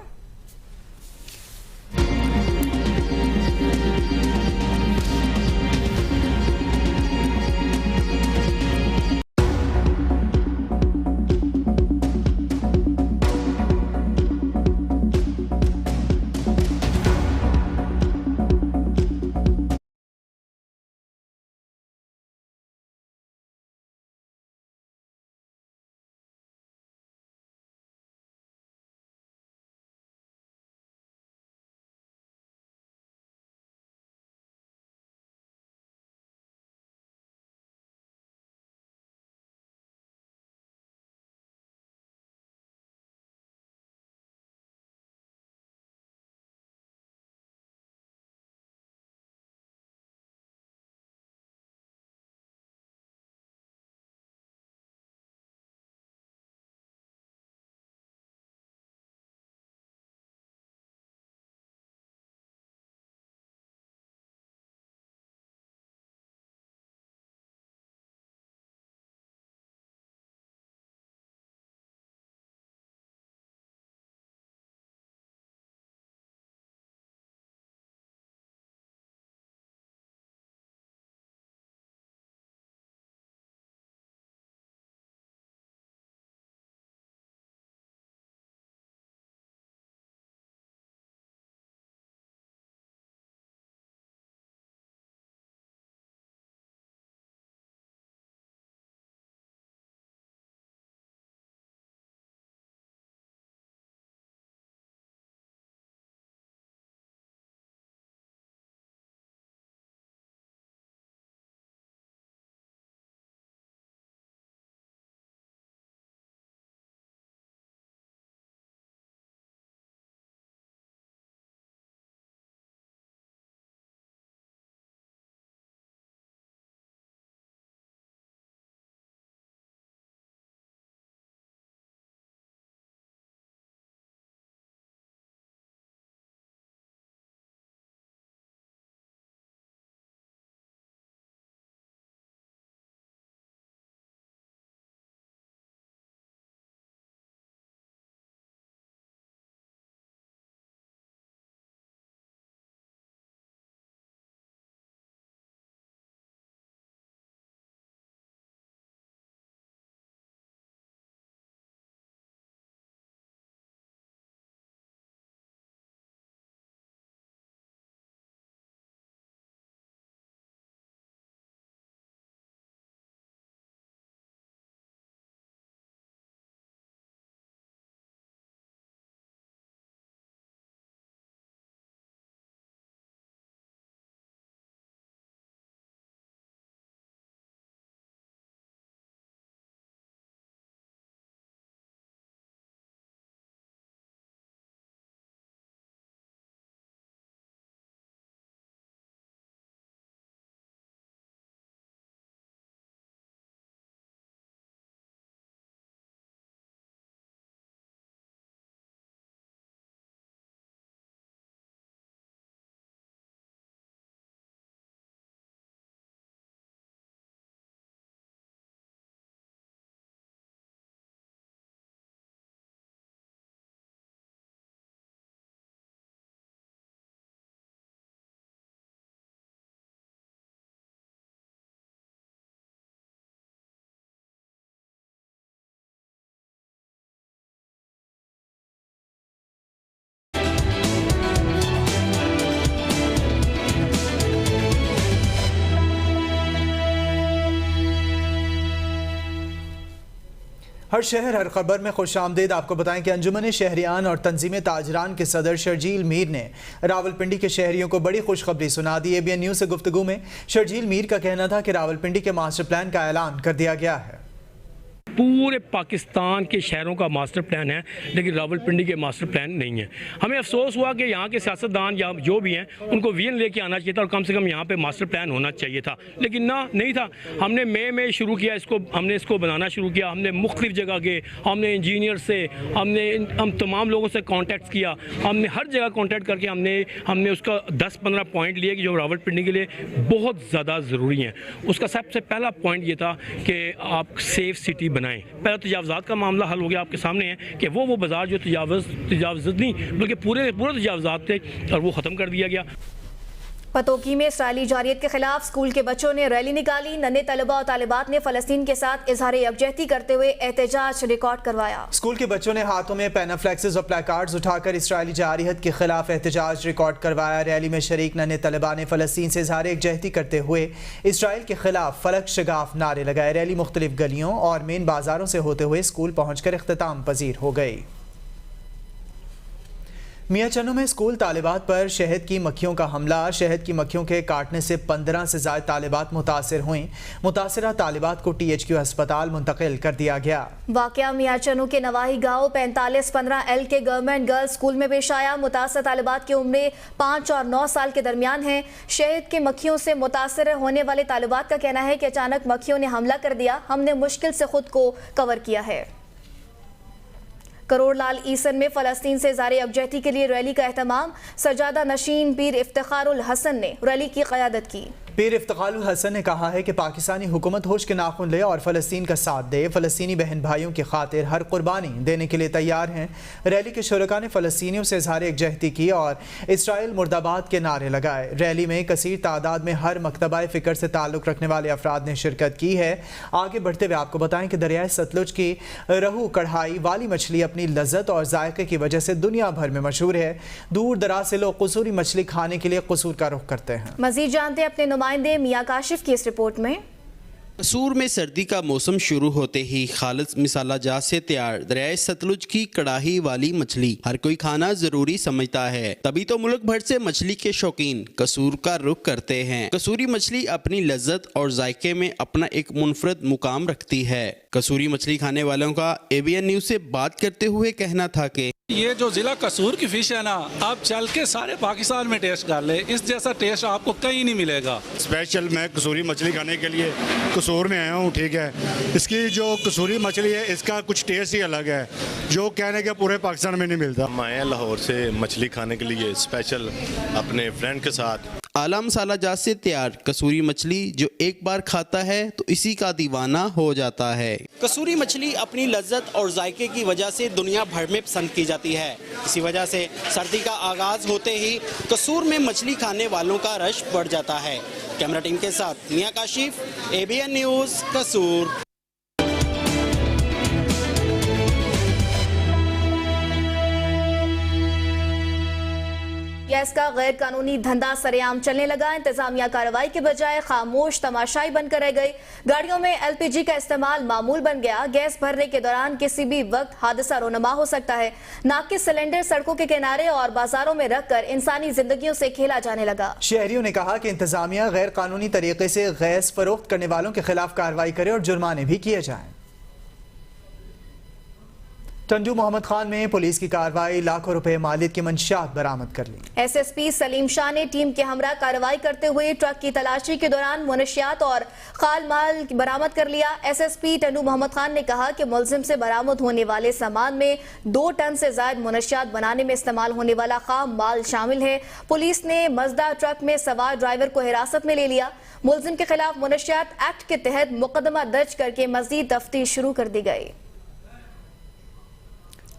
ہر شہر ہر خبر میں خوش آمدید. آپ کو بتائیں کہ انجمن شہریان اور تنظیم تاجران کے صدر شرجیل میر نے راولپنڈی کے شہریوں کو بڑی خوشخبری سنا دی. ABN نیوز سے گفتگو میں شرجیل میر کا کہنا تھا کہ راولپنڈی کے ماسٹر پلان کا اعلان کر دیا گیا ہے. پورے پاکستان کے شہروں کا ماسٹر پلان ہے لیکن راولپنڈی کے ماسٹر پلان نہیں ہے. ہمیں افسوس ہوا کہ یہاں کے سیاستدان یا جو بھی ہیں ان کو وین لے کے آنا چاہیے تھا اور کم سے کم یہاں پہ ماسٹر پلان ہونا چاہیے تھا, لیکن نہیں تھا. ہم نے مئی میں شروع کیا ہم نے اس کو بنانا شروع کیا. ہم نے مختلف جگہ کے ہم نے انجینئر سے ہم تمام لوگوں سے کانٹیکٹ کیا. ہم نے ہر جگہ کانٹیکٹ کر کے ہم نے اس کا 10-15 پوائنٹ لیے کہ جو راولپنڈی کے لیے بہت زیادہ ضروری ہیں. اس کا سب سے پہلا پوائنٹ یہ تھا کہ آپ سیف سٹی بنائیں. پہلا تجاوزات کا معاملہ حل ہو گیا, آپ کے سامنے ہے کہ وہ بازار جو تجاوز نہیں بلکہ پورے تجاوزات تھے اور وہ ختم کر دیا گیا. پتوکی میں اسرائیلی جارحیت کے خلاف اسکول کے بچوں نے ریلی نکالی. ننھے طلباء اور طالبات نے فلسطین کے ساتھ اظہار یکجہتی کرتے ہوئے احتجاج ریکارڈ کروایا. اسکول کے بچوں نے ہاتھوں میں پینافلیکسز اور پلیکارڈز اٹھا کر اسرائیلی جارحیت کے خلاف احتجاج ریکارڈ کروایا. ریلی میں شریک ننھے طلباء نے فلسطین سے اظہار یکجہتی کرتے ہوئے اسرائیل کے خلاف فلک شگاف نعرے لگائے. ریلی مختلف گلیوں اور مین بازاروں سے ہوتے ہوئے اسکول پہنچ کر اختتام پذیر ہو گئی. میاں چنو میں اسکول طالبات پر شہد کی مکھیوں کا حملہ. شہد کی مکھیوں کے کاٹنے سے 15 سے زائد طالبات متاثر ہوئیں. متاثرہ طالبات کو THQ ہسپتال منتقل کر دیا گیا. واقعہ میاں چنو کے نواحی گاؤں 4515L کے گورنمنٹ گرلز اسکول میں پیش آیا. متاثرہ طالبات کی عمریں 5 اور 9 سال کے درمیان ہیں. شہد کی مکھیوں سے متاثر ہونے والے طالبات کا کہنا ہے کہ اچانک مکھیوں نے حملہ کر دیا. ہم نے مشکل سے خود کو کور کیا ہے. کروڑ لال عیسن میں فلسطین سے اظہار یکجہتی کے لیے ریلی کا اہتمام. سجادہ نشین پیر افتخار الحسن نے ریلی کی قیادت کی. پیر افتخار الحسن نے کہا ہے کہ پاکستانی حکومت ہوش کے ناخن لے اور فلسطین کا ساتھ دے. فلسطینی بہن بھائیوں کی خاطر ہر قربانی دینے کے لیے تیار ہیں. ریلی کے شرکاء نے فلسطینیوں سے اظہار یکجہتی کی اور اسرائیل مرد آباد کے نعرے لگائے. ریلی میں کثیر تعداد میں ہر مکتبہ فکر سے تعلق رکھنے والے افراد نے شرکت کی ہے. آگے بڑھتے ہوئے آپ کو بتائیں کہ دریائے ستلج کی رہو کڑھائی والی مچھلی اپنی لذت اور ذائقے کی وجہ سے دنیا بھر میں مشہور ہے. دور دراز سے لوگ قصوری مچھلی کھانے کے لیے قصور کا رخ کرتے ہیں. مزید جانتے ہیں اپنے نمائندے میاں کاشف کی اس رپورٹ میں. قصور میں سردی کا موسم شروع ہوتے ہی خالص مسالہ جات سے تیار دریائے ستلج کی کڑاہی والی مچھلی ہر کوئی کھانا ضروری سمجھتا ہے. تبھی تو ملک بھر سے مچھلی کے شوقین قصور کا رخ کرتے ہیں. قصوری مچھلی اپنی لذت اور ذائقے میں اپنا ایک منفرد مقام رکھتی ہے. قصوری مچھلی کھانے والوں کا ABN نیوز سے بات کرتے ہوئے کہنا تھا کہ یہ جو ضلع قصور کی فش ہے نا, آپ چل کے سارے پاکستان میں ٹیسٹ کر لیں, اس جیسا ٹیسٹ آپ کو کہیں نہیں ملے گا. اسپیشل میں قصوری مچھلی کھانے کے لیے قصور میں آیا ہوں. ٹھیک ہے, اس کی جو قصوری مچھلی ہے اس کا کچھ ٹیسٹ ہی الگ ہے جو کہنے کے پورے پاکستان میں نہیں ملتا. ہم آئے ہیں لاہور سے مچھلی کھانے کے لیے اسپیشل اپنے فرینڈ کے ساتھ. اعلیٰ مسالہ جات سے تیار قصوری مچھلی جو ایک بار کھاتا ہے تو اسی کا دیوانہ ہو جاتا ہے. قصوری مچھلی اپنی لذت اور ذائقے کی وجہ سے دنیا بھر میں پسند کی جاتی ہے. اسی وجہ سے سردی کا آغاز ہوتے ہی قصور میں مچھلی کھانے والوں کا رش بڑھ جاتا ہے. کیمرہ ٹیم کے ساتھ میاں کاشف, ABN نیوز, قصور. گیس کا غیر قانونی دھندا سرعام چلنے لگا. انتظامیہ کارروائی کے بجائے خاموش تماشائی بن کر رہ گئی. گاڑیوں میں LPG کا استعمال معمول بن گیا. گیس بھرنے کے دوران کسی بھی وقت حادثہ رونما ہو سکتا ہے. ناقص سلنڈر سڑکوں کے کنارے اور بازاروں میں رکھ کر انسانی زندگیوں سے کھیلا جانے لگا. شہریوں نے کہا کہ انتظامیہ غیر قانونی طریقے سے گیس فروخت کرنے والوں کے خلاف کارروائی کرے اور جرمانے بھی کیے جائیں. ٹنڈو محمد خان میں پولیس کی کارروائی, لاکھوں روپے مالیت کی منشیات برآمد کر لی. SSP سلیم شاہ نے ٹیم کے ہمراہ کارروائی کرتے ہوئے ٹرک کی تلاشی کے دوران منشیات اور خال مال برآمد کر لیا. SSP ٹنڈو محمد خان نے کہا کہ ملزم سے برآمد ہونے والے سامان میں 2 ٹن سے زائد منشیات بنانے میں استعمال ہونے والا خام مال شامل ہے. پولیس نے مزدہ ٹرک میں سوار ڈرائیور کو حراست میں لے لیا. ملزم کے خلاف منشیات ایکٹ کے تحت مقدمہ درج کر کے مزید تفتیش شروع کر دی گئی.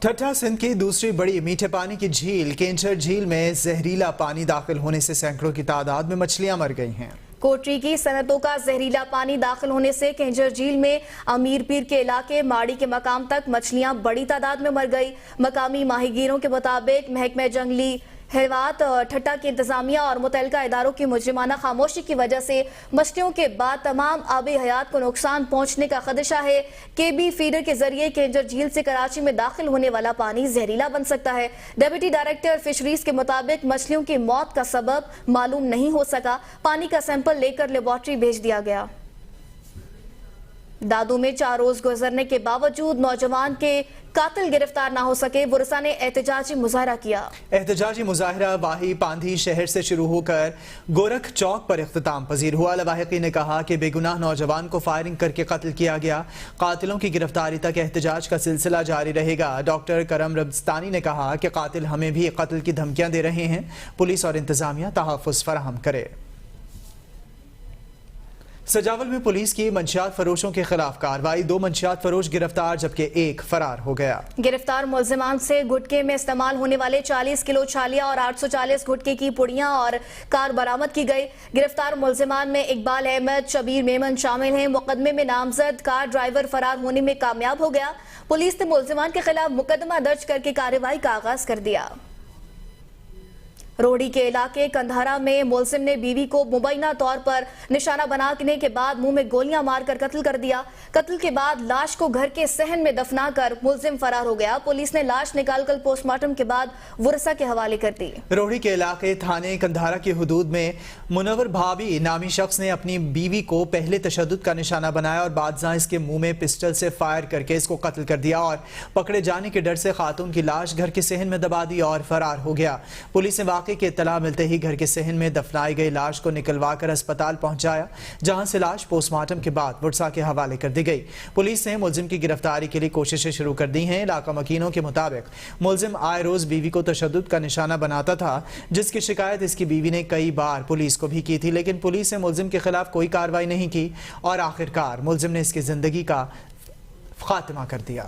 ٹھٹھہ سندھ کی دوسری بڑی میٹھے پانی کی جھیل کینچر جھیل میں زہریلا پانی داخل ہونے سے سینکڑوں کی تعداد میں مچھلیاں مر گئی ہیں. کوٹری کی صنعتوں کا زہریلا پانی داخل ہونے سے کینچر جھیل میں امیر پیر کے علاقے ماڑی کے مقام تک مچھلیاں بڑی تعداد میں مر گئی. مقامی ماہی گیروں کے مطابق محکمہ جنگلی ہیوات ٹھٹا کی انتظامیہ اور متعلقہ اداروں کی مجرمانہ خاموشی کی وجہ سے مچھلیوں کے بعد تمام آبی حیات کو نقصان پہنچنے کا خدشہ ہے۔ کے بی فیڈر کے ذریعے کینجر جھیل سے کراچی میں داخل ہونے والا پانی زہریلا بن سکتا ہے۔ ڈپٹی ڈائریکٹر فشریز کے مطابق مچھلیوں کی موت کا سبب معلوم نہیں ہو سکا۔ پانی کا سیمپل لے کر لیبارٹری بھیج دیا گیا۔ دادو میں 4 روز گزرنے کے باوجود نوجوان کے قاتل گرفتار نہ ہو سکے، ورثاء نے احتجاجی مظاہرہ کیا۔ احتجاجی مظاہرہ واہی پاندھی شہر سے شروع ہو کر گورکھ چوک پر اختتام پذیر ہوا۔ لواحقی نے کہا کہ بے گناہ نوجوان کو فائرنگ کر کے قتل کیا گیا، قاتلوں کی گرفتاری تک احتجاج کا سلسلہ جاری رہے گا۔ ڈاکٹر کرم ربستانی نے کہا کہ قاتل ہمیں بھی قتل کی دھمکیاں دے رہے ہیں، پولیس اور انتظامیہ تحفظ فراہم کرے۔ سجاول میں پولیس کی منشیات فروشوں کے خلاف کارروائی، 2 منشیات فروش گرفتار جبکہ 1 فرار ہو گیا۔ گرفتار ملزمان سے گٹکے میں استعمال ہونے والے 40 کلو چھالیاں اور 840 گٹکے کی پڑیاں اور کار برآمد کی گئی۔ گرفتار ملزمان میں اقبال احمد، شبیر میمن شامل ہیں۔ مقدمے میں نامزد کار ڈرائیور فرار ہونے میں کامیاب ہو گیا۔ پولیس نے ملزمان کے خلاف مقدمہ درج کر کے کارروائی کا آغاز کر دیا۔ روڑی کے علاقے کندھارا میں ملزم نے بیوی کو مبینہ طور پر نشانہ بنانے کے بعد منہ میں گولیاں مار کر قتل کر دیا۔ قتل کے بعد لاش کو گھر کے صحن میں دفنا کر ملزم فرار ہو گیا۔ پولیس نے لاش نکال کر پوسٹ مارٹم کے بعد ورثاء کے حوالے کر دی۔ روڑی کے علاقے تھانے کندھارا کی حدود میں منور بھابی نامی شخص نے اپنی بیوی کو پہلے تشدد کا نشانہ بنایا اور بعدازاں اس کے منہ میں پسٹل سے فائر کر کے اس کو قتل کر دیا اور پکڑے جانے کے ڈر سے خاتون کی لاش گھر کے صحن میں دبا دی اور فرار ہو گیا۔ پولیس نے واقعے کی اطلاع ملتے ہی گھر کے صحن میں دفنائی گئی لاش کو نکلوا کر اسپتال پہنچایا، جہاں سے لاش پوسٹ مارٹم کے بعد ورثاء کے حوالے کر دی گئی۔ پولیس نے ملزم کی گرفتاری کے لیے کوششیں شروع کر دی ہیں۔ علاقہ مکینوں کے مطابق ملزم آئے روز بیوی کو تشدد کا نشانہ بناتا تھا، جس کی شکایت اس کی بیوی نے کئی بار پولیس کو بھی کی تھی، لیکن پولیس نے ملزم کے خلاف کوئی کارروائی نہیں کی اور آخرکار ملزم نے اس کی زندگی کا خاتمہ کر دیا۔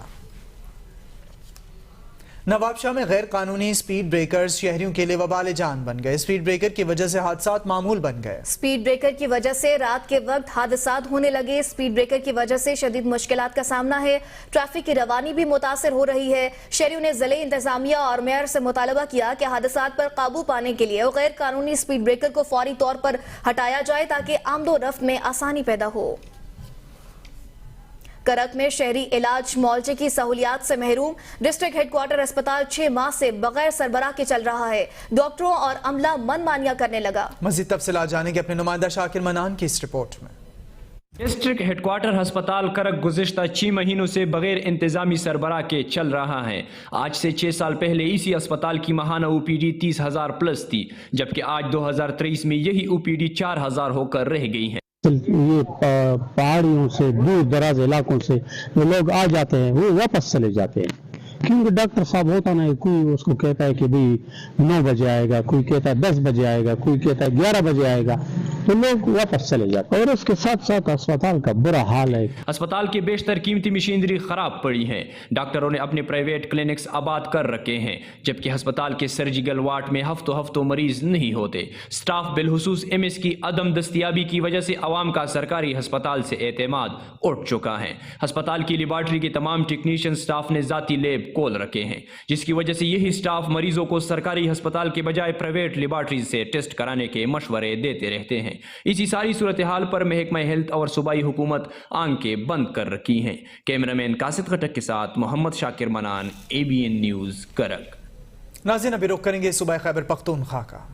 نواب شاہ میں غیر قانونی سپیڈ بریکرز شہریوں کے لیے وبال جان بن گئے۔ سپیڈ بریکر کی وجہ سے حادثات معمول بن گئے۔ سپیڈ بریکر کی وجہ سے رات کے وقت حادثات ہونے لگے۔ سپیڈ بریکر کی وجہ سے شدید مشکلات کا سامنا ہے، ٹریفک کی روانی بھی متاثر ہو رہی ہے۔ شہریوں نے ضلعی انتظامیہ اور میئر سے مطالبہ کیا کہ حادثات پر قابو پانے کے لیے غیر قانونی سپیڈ بریکر کو فوری طور پر ہٹایا جائے تاکہ آمد و رفت میں آسانی پیدا ہو۔ کرک میں شہری علاج معالجے کی سہولیات سے محروم، ڈسٹرکٹ ہیڈ کوارٹر اسپتال 6 ماہ سے بغیر سربراہ کے چل رہا ہے۔ ڈاکٹروں اور عملہ من مانیاں کرنے لگا۔ مزید تفصیلات جانیں گے اپنے نمائندہ شاکر منان کی اس رپورٹ میں۔ ڈسٹرکٹ ہیڈ کوارٹر ہسپتال کرک گزشتہ 6 مہینوں سے بغیر انتظامی سربراہ کے چل رہا ہے۔ آج سے 6 سال پہلے اسی اسپتال کی ماہانہ او پی ڈی 30,000 پلس تھی، جبکہ آج 2023 میں یہی او پی ڈی 4,000 ہو کر رہ گئی ہے۔ یہ پہاڑیوں سے دور دراز علاقوں سے جو لوگ آ جاتے ہیں وہ واپس چلے جاتے ہیں، کیونکہ ڈاکٹر صاحب ہوتا نا، کوئی اس کو کہتا ہے کہ بھئی 9 بجے آئے گا، کوئی کہتا ہے 10 بجے آئے گا، کوئی کہتا ہے 11 بجے آئے گا، تو لوگ واپس چلے جاتے ہیں اور اس کے ساتھ ساتھ اسپتال کا برا حال ہے۔ اسپتال کی بیشتر قیمتی مشینری خراب پڑی ہے، ڈاکٹروں نے اپنے پرائیویٹ کلینکس آباد کر رکھے ہیں، جبکہ ہسپتال کے سرجیکل وارڈ میں ہفتوں مریض نہیں ہوتے۔ سٹاف بالخصوص ایم ایس کی عدم دستیابی کی وجہ سے عوام کا سرکاری ہسپتال سے اعتماد اٹھ چکا ہے۔ ہسپتال کی لیبارٹری کے تمام ٹیکنیشین سٹاف نے ذاتی لیب کھول رکھے ہیں، جس کی وجہ سے یہی سٹاف مریضوں کو سرکاری ہسپتال کے بجائے پرائیویٹ لیبارٹریز سے ٹیسٹ کرانے کے مشورے دیتے رہتے ہیں۔ اسی ساری صورتحال پر محکمہ ہیلتھ اور صوبائی حکومت آنکھیں بند کر رکھی ہیں۔ کیمرامین قاصد خٹک کے ساتھ محمد شاکر منان، ABN نیوز، کرک۔ ناظرین ابھی رخ کریں گے صوبہ خیبر پختونخوا کا۔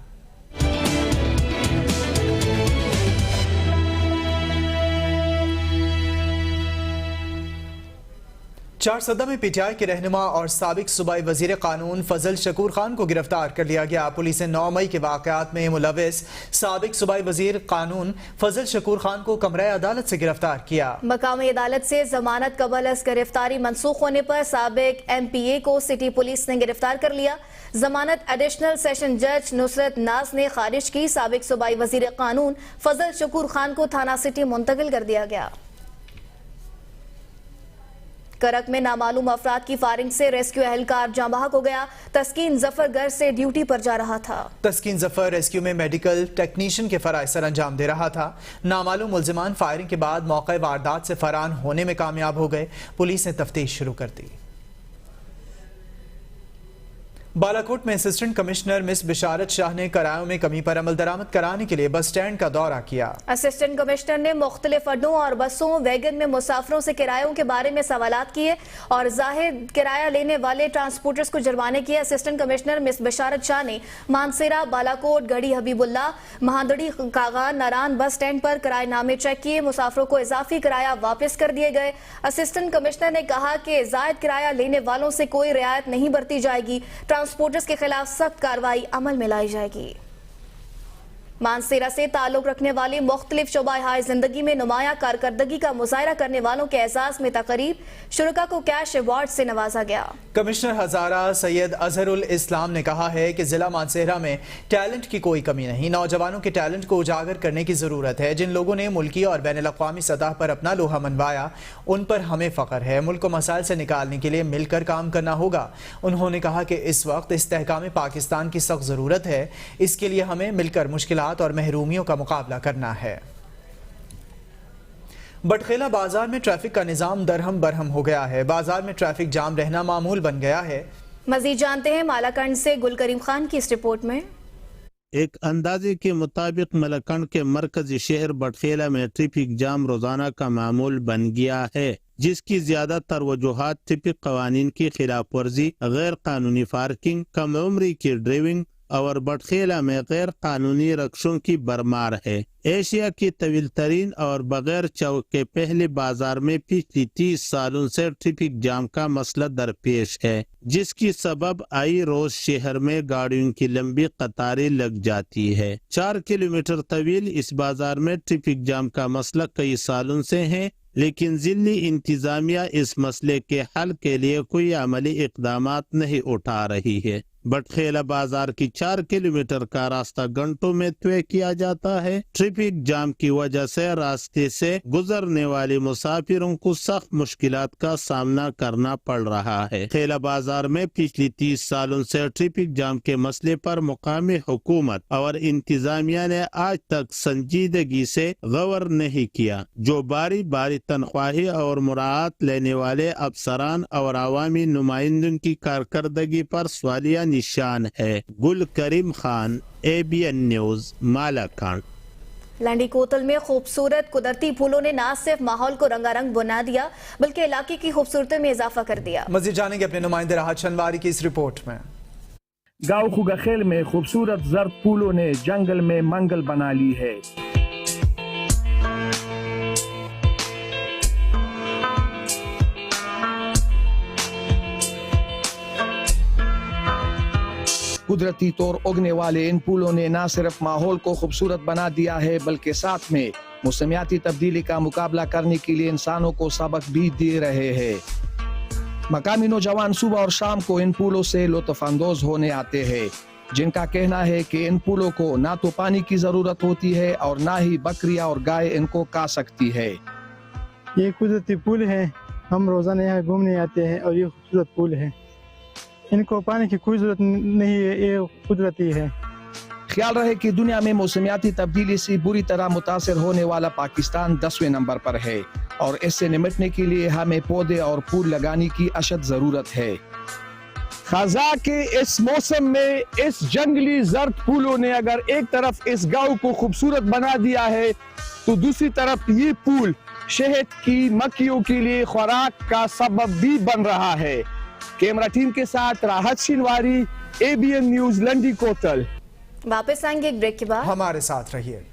چارسدہ میں پی ٹی آئی کے رہنما اور سابق صوبائی وزیر قانون فضل شکور خان کو گرفتار کر لیا گیا۔ پولیس نے 9 مئی کے واقعات میں ملوث سابق صوبائی وزیر قانون فضل شکور خان کو کمرہ عدالت سے گرفتار کیا۔ مقامی عدالت سے ضمانت قبل از گرفتاری منسوخ ہونے پر سابق MPA کو سٹی پولیس نے گرفتار کر لیا۔ ضمانت ایڈیشنل سیشن جج نصرت ناز نے خارج کی۔ سابق صوبائی وزیر قانون فضل شکور خان کو تھانہ سٹی منتقل کر دیا گیا۔ کرک میں نامعلوم افراد کی فائرنگ سے ریسکیو اہلکار جاں بحق ہو گیا۔ تسکین ظفر گھر سے ڈیوٹی پر جا رہا تھا۔ تسکین ظفر ریسکیو میں میڈیکل ٹیکنیشین کے فرائض سر انجام دے رہا تھا۔ نامعلوم ملزمان فائرنگ کے بعد موقع واردات سے فرار ہونے میں کامیاب ہو گئے۔ پولیس نے تفتیش شروع کر دی۔ बालाकोट में असिस्टेंट कमिश्नर मिस बिशारत शाह ने किरायों में कमी पर अमल दरामद कराने के लिए बस स्टैंड का दौरा किया। असिस्टेंट कमिश्नर ने मुख्तलिफ अड्डों और बसों वैगन में मुसाफिरों से किरायों के बारे में सवालात किए और जाहिर किराया लेने वाले ट्रांसपोर्टर्स को जुर्माने किए। असिस्टेंट कमिश्नर मिस बिशारत शाह ने मानसेरा, बालाकोट, गढ़ी हबीबुल्ला, महादड़ी, कागा, नारान बस स्टैंड पर किराएनामे चेक किए। मुसाफिरों को इजाफी किराया वापस कर दिए गए। असिस्टेंट कमिश्नर ने कहा कि जायद किराया लेने वालों से कोई रियायत नहीं बरती जाएगी। ट्रांसपोर्टर्स के खिलाफ सख्त कार्रवाई अमल में लाई जाएगी। मानसेरा से ताल्लुक रखने वाली मुख्तलिफ शोबाए जिंदगी में नुमाया कारकर्दगी का मुजाहरा करने वालों के एजाज में तकरीब, शुरका को कैश अवार्ड से नवाजा गया। कमिश्नर हजारा सैयद अजहरुल इस्लाम ने कहा है कि जिला मानसेरा में टैलेंट की कोई कमी नहीं, नौजवानों के टैलेंट को उजागर करने की जरूरत है। जिन लोगों ने मुल्की और बैन अल-अक़वामी सतह पर अपना लोहा मनवाया उन पर हमें फख्र है। मुल्क को मसाइल से निकालने के लिए मिलकर काम करना होगा। उन्होंने कहा कि इस वक्त इस्तेहकाम पाकिस्तान की सख्त जरूरत है, इसके लिए हमें मिलकर मुश्किलात और महरूमियों का मुकाबला करना है। बटखेला बाजार में ट्रैफिक का निजाम दरहम बरहम हो गया है। बाजार में ट्रैफिक जाम रहना मामूल बन गया है। मजीद जानते हैं मालाकंड से गुल करीम खान की इस रिपोर्ट में। एक अंदाजे के मुताबिक मलाकंड के मरकजी शहर बटखेला में ट्रैफिक जाम रोजाना का मामूल बन गया है, जिसकी ज्यादातर वजूहात ट्रैफिक कवानीन की खिलाफ वर्जी, गैर कानूनी पार्किंग, कम उम्री की ड्राइविंग और बटखेला में गैर कानूनी रक्षों की भरमार है। एशिया की तवील तरीन और बगैर चौक के पहले बाजार में पिछले 30 सालों से ट्रैफिक जाम का मसला दरपेश है, जिसकी सबब आई रोज शहर में गाड़ियों की लंबी कतारें लग जाती है। 4 किलोमीटर तवील इस बाजार में ट्रैफिक जाम का मसला कई सालों से है, लेकिन जिली इंतजामिया इस मसले के हल के लिए कोई अमली इकदामात नहीं उठा रही है। बटखेला बाजार की 4 किलोमीटर का रास्ता घंटों में तय किया जाता है। ट्रैफिक जाम की वजह से रास्ते से गुजरने वाले मुसाफिरों को सख्त मुश्किलात का सामना करना पड़ रहा है। खेला बाजार में पिछले 30 सालों से ट्रैफिक जाम के मसले पर मुकामी हुकूमत और इंतजामिया ने आज तक संजीदगी से गौर नहीं किया, जो बारी बारी तनख्वाही और मुराद लेने वाले अफसरान और अवामी नुमाइंदों की कारकर्दगी पर सवालिया निशान है। गुल करीम खान, ABN न्यूज, मालाकांड। लंडी कोतल में खूबसूरत कुदरती फूलों ने न सिर्फ माहौल को रंगारंग बना दिया बल्कि इलाके की खूबसूरती में इजाफा कर दिया। मजीद जानेंगे अपने नुमाइंदे राहत शनवारी की इस रिपोर्ट में। गाँव खुगाखेल में खूबसूरत जर्द फूलों ने जंगल में मंगल बना ली है। कुदरती तौर उगने वाले इन फूलों ने न सिर्फ माहौल को खूबसूरत बना दिया है बल्कि साथ में मौसमियाती तब्दीली का मुकाबला करने के लिए इंसानों को सबक भी दे रहे हैं। मकामी नौजवान सुबह और शाम को इन फूलों से लुत्फ अंदोज होने आते हैं, जिनका कहना है कि इन फूलों को ना तो पानी की जरूरत होती है और ना ही बकरियां और गाय इनको खा सकती है। ये कुदरती फूल है, हम रोजाना यहाँ घूमने आते हैं और ये खूबसूरत फूल है, इनको पानी की कोई जरूरत नहीं है, ये कुदरती है। ख्याल रहे कि दुनिया में मौसमियाती तब्दीली से बुरी तरह मुतासर होने वाला पाकिस्तान 10वें नंबर पर है और इससे निपटने के लिए हमें पौधे और फूल लगाने की अशद जरूरत है। खजा के इस मौसम में इस जंगली जर्द फूलों ने अगर एक तरफ इस गांव को खूबसूरत बना दिया है तो दूसरी तरफ ये फूल शहद की मक्खियों के लिए खुराक का सबब भी बन रहा है। कैमरा टीम के साथ राहत शिनवारी, ABN न्यूज, लंडी कोतल। वापस आएंगे एक ब्रेक के बाद, हमारे साथ रहिए।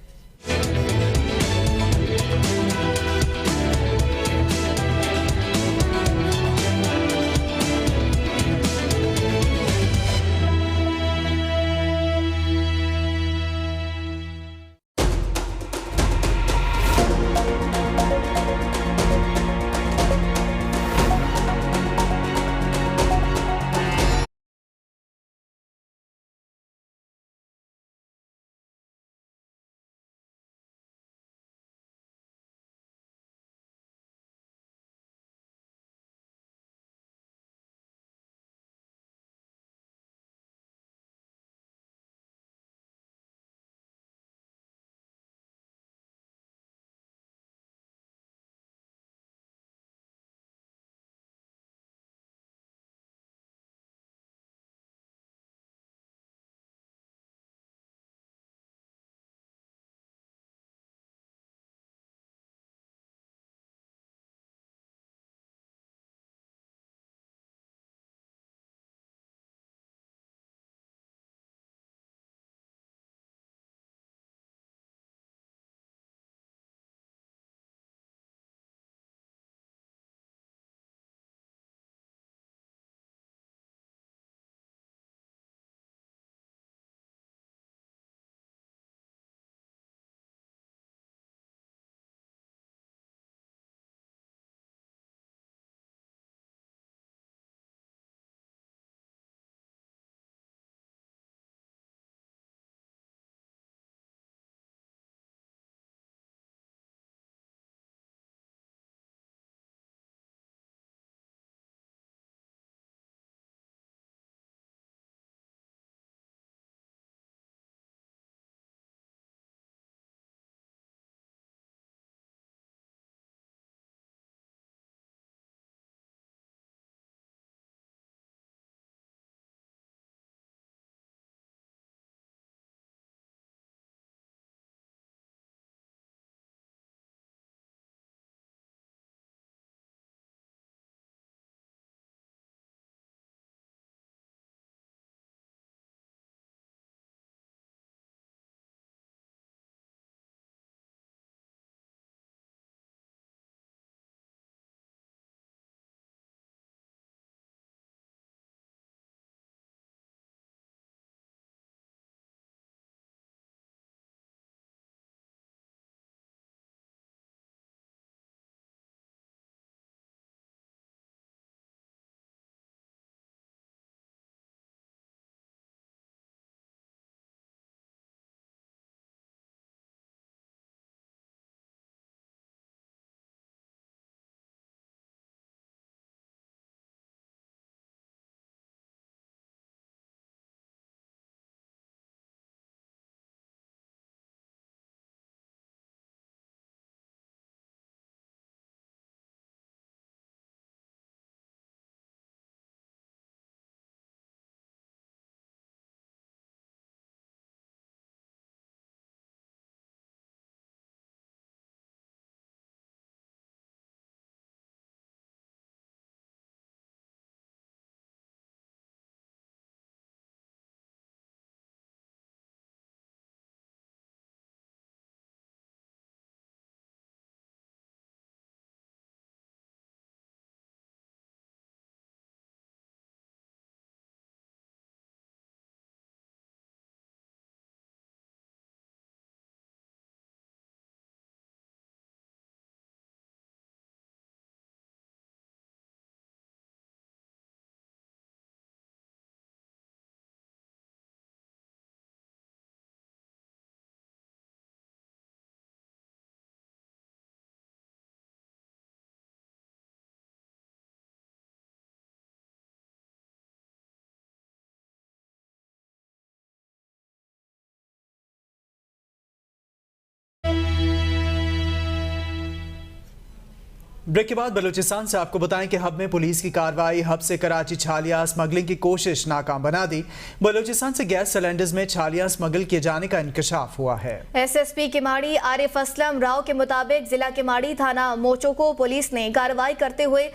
ब्रेक के बाद बलूचिस्तान से आपको बताएं कि हब में पुलिस की कार्रवाई, हब से कराची छालिया स्मगलिंग की कोशिश नाकाम बना दी। बलूचिस्तान से गैस सिलेंडर्स में छालिया स्मगल किए जाने का इंकशाफ हुआ है। SSP किमाड़ी आरिफ असलम राव के मुताबिक जिला किमाड़ी थाना मोचो को पुलिस ने कार्रवाई करते हुए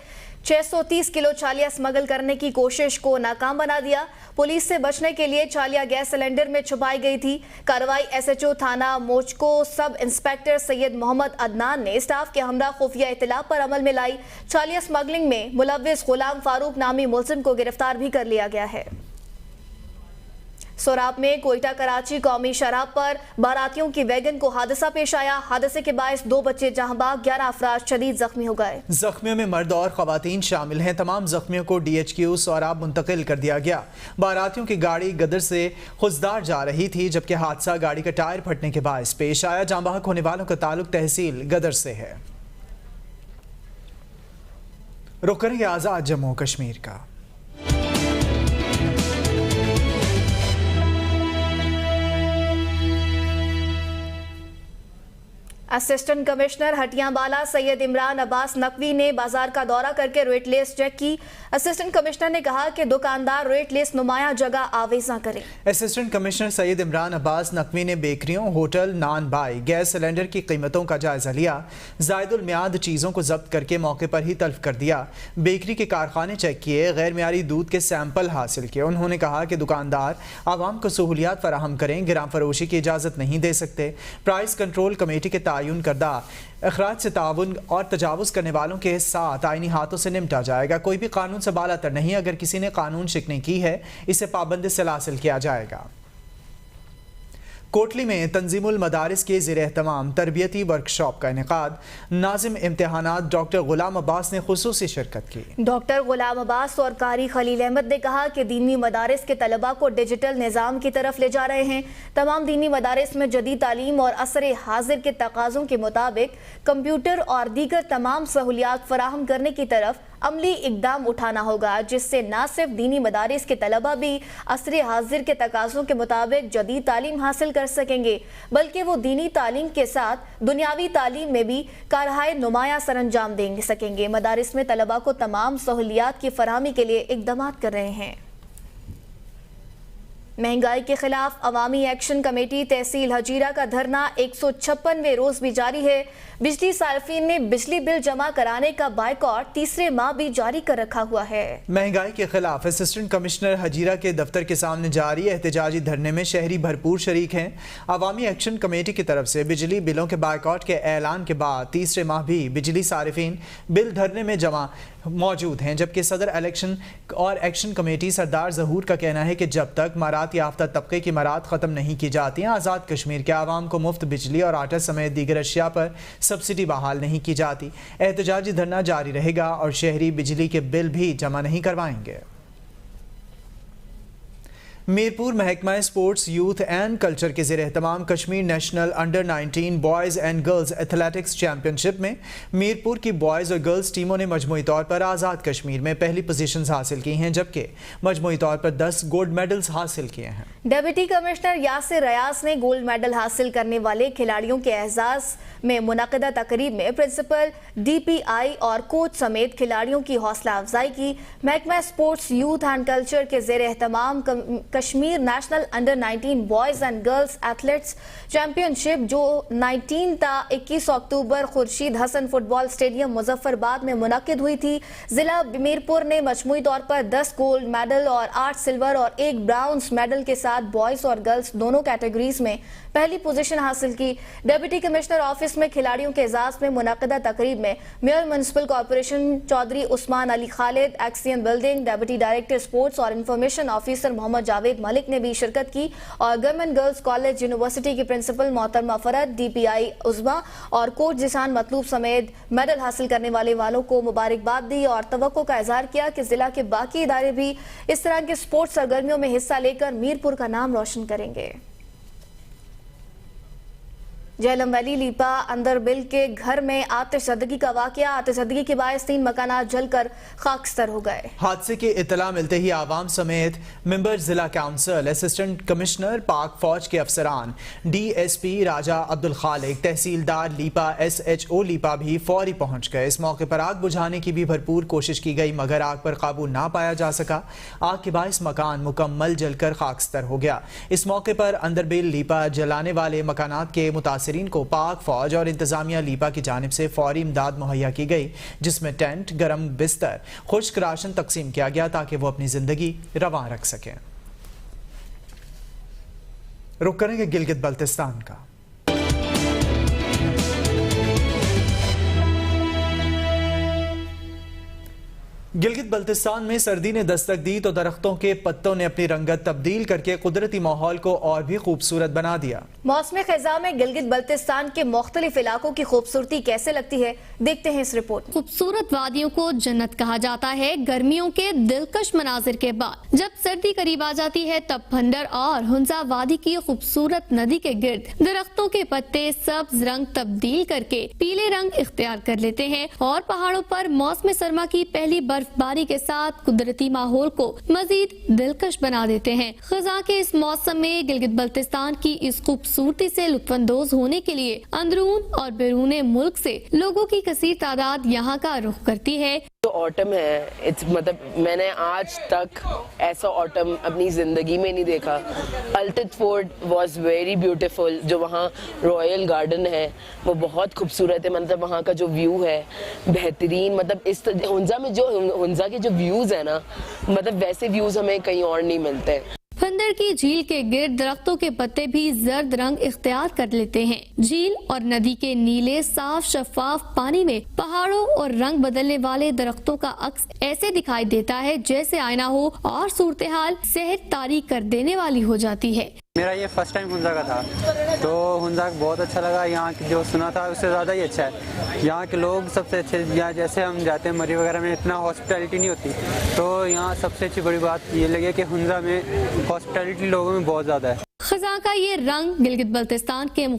630 किलो छालिया स्मगल करने की कोशिश को नाकाम बना दिया। पुलिस से बचने के लिए छालिया गैस सिलेंडर में छुपाई गई थी। कार्रवाई SHO थाना मोचको सब इंस्पेक्टर सैयद मोहम्मद अदनान ने स्टाफ के हमरा खुफिया इत्तला पर अमल में लाई। छालिया स्मगलिंग में मुलव्विस गुलाम फारूक नामी मुलजिम को गिरफ्तार भी कर लिया गया है। सोराब में कोयटा कराची कौमी शराब पर बारातियों की वैगन को हादसा पेश आया। हादसे के बायस 2 बच्चे जहां भाग, 11 अफराद शदीद जख्मी हो गए। जख्मियों में मर्द और खवातीन शामिल हैं। तमाम जख्मियों को DHQ सोराब मुंतकिल कर दिया गया। बारातियों की गाड़ी गदर से खुजदार जा रही थी, जबकि हादसा गाड़ी का टायर फटने के बायस पेश आया। जाँ बहक होने वालों का ताल्लुक तहसील गदर से है। रुख करेंगे आजाद जम्मू कश्मीर का। असिस्टेंट कमिश्नर हटियाबाला सैयद इमरान अब्बास नकवी ने बाजार का दौरा करके रेट लिस्ट चेक की। असिस्टेंट कमिश्नर ने कहा कि दुकानदार रेट लिस्ट नुमाया जगह आवेज न करें। असिस्टेंट कमिश्नर सैयद इमरान अब्बास नकवी ने बेकरियों, होटल, नान बाई, गैस सिलेंडर की कीमतों का जायजा लिया। जायदुल मियाद चीज़ों को जब्त करके मौके पर ही तल्फ कर दिया। बेकरी के कारखाने चेक किए, गैर मियारी दूध के सैंपल हासिल किए। उन्होंने कहा कि दुकानदार आवाम को सहूलियात फराहम करें, गिराम फरोशी की इजाज़त नहीं दे सकते। प्राइस कंट्रोल कमेटी के तयन करदा अखराज से ताउन और तजावुज करने वालों के साथ आईनी हाथों से निपटा जाएगा। कोई भी कानून से बालातर नहीं। अगर किसी ने कानून शिकनी की है, इसे पाबंदी से हासिल किया जाएगा। कोटली में तंजीमुल मदारिस के ज़ेर एहतमाम तरबियती वर्कशॉप का इनेकाद। नाजिम इम्तिहानात डॉक्टर गुलाम अब्बास ने खुसूसी शिरकत की। डॉक्टर गुलाम अब्बास और कारी खलील अहमद ने कहा कि दीनी मदारिस के तलबा को डिजिटल निज़ाम की तरफ ले जा रहे हैं। तमाम दीनी मदारिस में जदीद तालीम और असर हाजिर के तकाज़ों के मुताबिक कंप्यूटर और दीगर तमाम सहूलियात फराहम करने की तरफ अमली इकदाम उठाना होगा, जिससे न सिर्फ दीनी मदारिस के तलबा भी असर हाजिर के तकाज़ों के मुताबिक जदीद तालीम हासिल कर सकेंगे, बल्कि वो दीनी तालीम के साथ दुनियावी तालीम में भी कारहाय नुमाया सरअंजाम दे सकेंगे। मदारिस में तलबा को तमाम सहूलियात की फराहमी के लिए इकदाम कर रहे हैं। महंगाई के खिलाफ अवामी एक्शन कमेटी तहसील हजीरा का धरना 156वें रोज भी जारी है। बिजली सार्फिन ने बिजली बिल जमा कराने का बाइकॉट तीसरे माह भी जारी कर रखा हुआ है। महंगाई के खिलाफ असिस्टेंट कमिश्नर हजीरा के दफ्तर के सामने जारी एहतजाजी धरने में शहरी भरपूर शरीक हैं। अवामी एक्शन कमेटी की तरफ से बिजली बिलों के बाइकॉट के ऐलान के बाद तीसरे माह भी बिजली सार्फिन बिल धरने में जमा मौजूद हैं, जबकि सदर इलेक्शन और एक्शन कमेटी सरदार जहूर का कहना है कि जब तक मरात याफ्ता तबके की मरात ख़त्म नहीं की जाती हैं, आज़ाद कश्मीर के आवाम को मुफ्त बिजली और आटा समेत दीगर अशिया पर सब्सिडी बहाल नहीं की जाती। एहतजाजी धरना जारी रहेगा और शहरी बिजली के बिल भी जमा नहीं करवाएंगे। मीरपुर महकमा स्पोर्ट्स, यूथ एंड कल्चर के ज़ेर एहतमाम Kashmir national under 19 boys and girls athletics championship में मीरपुर की बॉयज़ और गर्ल्स टीमों ने मजमूई तौर पर आज़ाद कश्मीर में पहली पोजीशंस हासिल की हैं, जबकि मजमूई तौर पर 10 गोल्ड मेडल्स हासिल किए हैं। डिप्टी कमिश्नर यासिर रयास ने गोल्ड मेडल हासिल करने वाले खिलाड़ियों के एजाज में मुनक़दा तकरीब में प्रिंसिपल, DPI और कोच समेत खिलाड़ियों की हौसला अफजाई की। महकमा स्पोर्ट्स, यूथ एंड कल्चर के ज़ेर एहतमाम Kashmir national under 19 boys and girls athletes championship जो 19 ता 21 October Khurshid Hasan football stadium Muzaffarabad में मुनक़िद हुई थी। जिला मीरपुर ने मजमूई तौर पर 10 गोल्ड मेडल और 8 सिल्वर और 1 ब्राउन्स मेडल के साथ बॉयज़ और गर्ल्स दोनों कैटेगरीज में पहली पोजीशन हासिल की। डिप्टी कमिश्नर ऑफिस में खिलाड़ियों के एजाज में मुनक़दा तकरीब में mayor municipal corporation Chaudhry Usman Ali Khalid, axiom building deputy director sports और इंफॉर्मेशन ऑफिसर मोहम्मद जावेद मलिक ने भी शिरकत की और गवर्नमेंट गर्ल्स कॉलेज यूनिवर्सिटी की प्रिंसिपल मोहतरमा फरद, DPI उज़मा और कोच जिसान मतलूब समेत मेडल हासिल करने वालों को मुबारकबाद दी और तवक्को का इजहार किया कि जिला के बाकी इदारे भी इस तरह के स्पोर्ट्स सरगर्मियों में हिस्सा लेकर मीरपुर का नाम रोशन करेंगे। जहलम वैली लीपा अंदरबिल के घर में आतिशदगी का वाकया, आतिशदगी के बायस 3 मकानात जलकर खाकस्तर हो गए। हादसे की इत्तला मिलते ही आवाम समेत मेंबर जिला काउंसिल, असिस्टेंट कमिश्नर, पाक फौज के अफसरान, DSP राजा अब्दुल खालिक, तहसीलदार लीपा, SHO लीपा भी फौरी पहुंच गए। इस मौके पर आग बुझाने की भी भरपूर कोशिश की गई मगर आग पर काबू ना पाया जा सका। आग के बायस मकान मुकम्मल जलकर खाकस्तर हो गया। इस मौके पर अंदरबिल लीपा जलाने वाले मकानात के मुतासिरीन को पाक फौज और इंतजामिया लीपा की जानिब से फौरी इमदाद मुहैया की गई, जिसमें टेंट, गर्म बिस्तर, खुश्क राशन तकसीम किया गया ताकि वो अपनी जिंदगी रवां रख सकें। रुक करेंगे गिलगित बल्तिस्तान का। गिलगित बल्तिस्तान में सर्दी ने दस्तक दी तो दरख्तों के पत्तों ने अपनी रंगत तब्दील करके कुदरती माहौल को और भी खूबसूरत बना दिया। मौसम खिज़ा में गिलगित बल्तिस्तान के मुख्तलिफ इलाकों की खूबसूरती कैसे लगती है, देखते हैं इस रिपोर्ट। खूबसूरत वादियों को जन्नत कहा जाता है। गर्मियों के दिलकश मनाजिर के बाद जब सर्दी करीब आ जाती है तब फंडर और हुंजा वादी की खूबसूरत नदी के गिर्द दरख्तों के पत्ते सब्ज रंग तब्दील करके पीले रंग इख्तियार कर लेते हैं और पहाड़ों पर मौसम सरमा की पहली बर्फबारी के साथ कुदरती माहौल को मजीद दिलकश बना देते हैं। खज़ां के इस मौसम में गिलगित बल्तिस्तान की इस खूबसूरती से लुत्फानंदोज होने के लिए अंदरून और बैरून मुल्क से लोगों की कसीर तादाद यहाँ का रुख करती है। जो ऑटम है, मतलब मैंने आज तक ऐसा ऑटम अपनी ज़िंदगी में नहीं देखा। अल्टेड फोर्ट वाज वेरी ब्यूटीफुल। जो वहाँ रॉयल गार्डन है वो बहुत खूबसूरत है, मतलब वहाँ का जो व्यू है बेहतरीन। मतलब इस हुंजा में जो हुंजा के जो व्यूज़ है ना, मतलब वैसे व्यूज़ हमें कहीं और नहीं मिलते। फंदर की झील के गिर्द दरख्तों के पत्ते भी जर्द रंग इख्तियार कर लेते हैं। झील और नदी के नीले साफ शफाफ पानी में पहाड़ों और रंग बदलने वाले दरख्तों का अक्स ऐसे दिखाई देता है जैसे आईना हो और सूरत हाल सेहत तारीक कर देने वाली हो जाती है। मेरा ये फर्स्ट टाइम हुंजा का था तो हुंजा बहुत अच्छा लगा। यहाँ की जो सुना था उससे ज़्यादा ही अच्छा है। यहाँ के लोग सबसे अच्छे, यहाँ जैसे हम जाते हैं मरी वगैरह में इतना हॉस्पिटैलिटी नहीं होती, तो यहाँ सबसे अच्छी बड़ी बात ये लगे कि हुंजा में हॉस्पिटैलिटी लोगों में बहुत ज़्यादा है। खज़ां का ये रंग गिलगित बल्तिस्तान के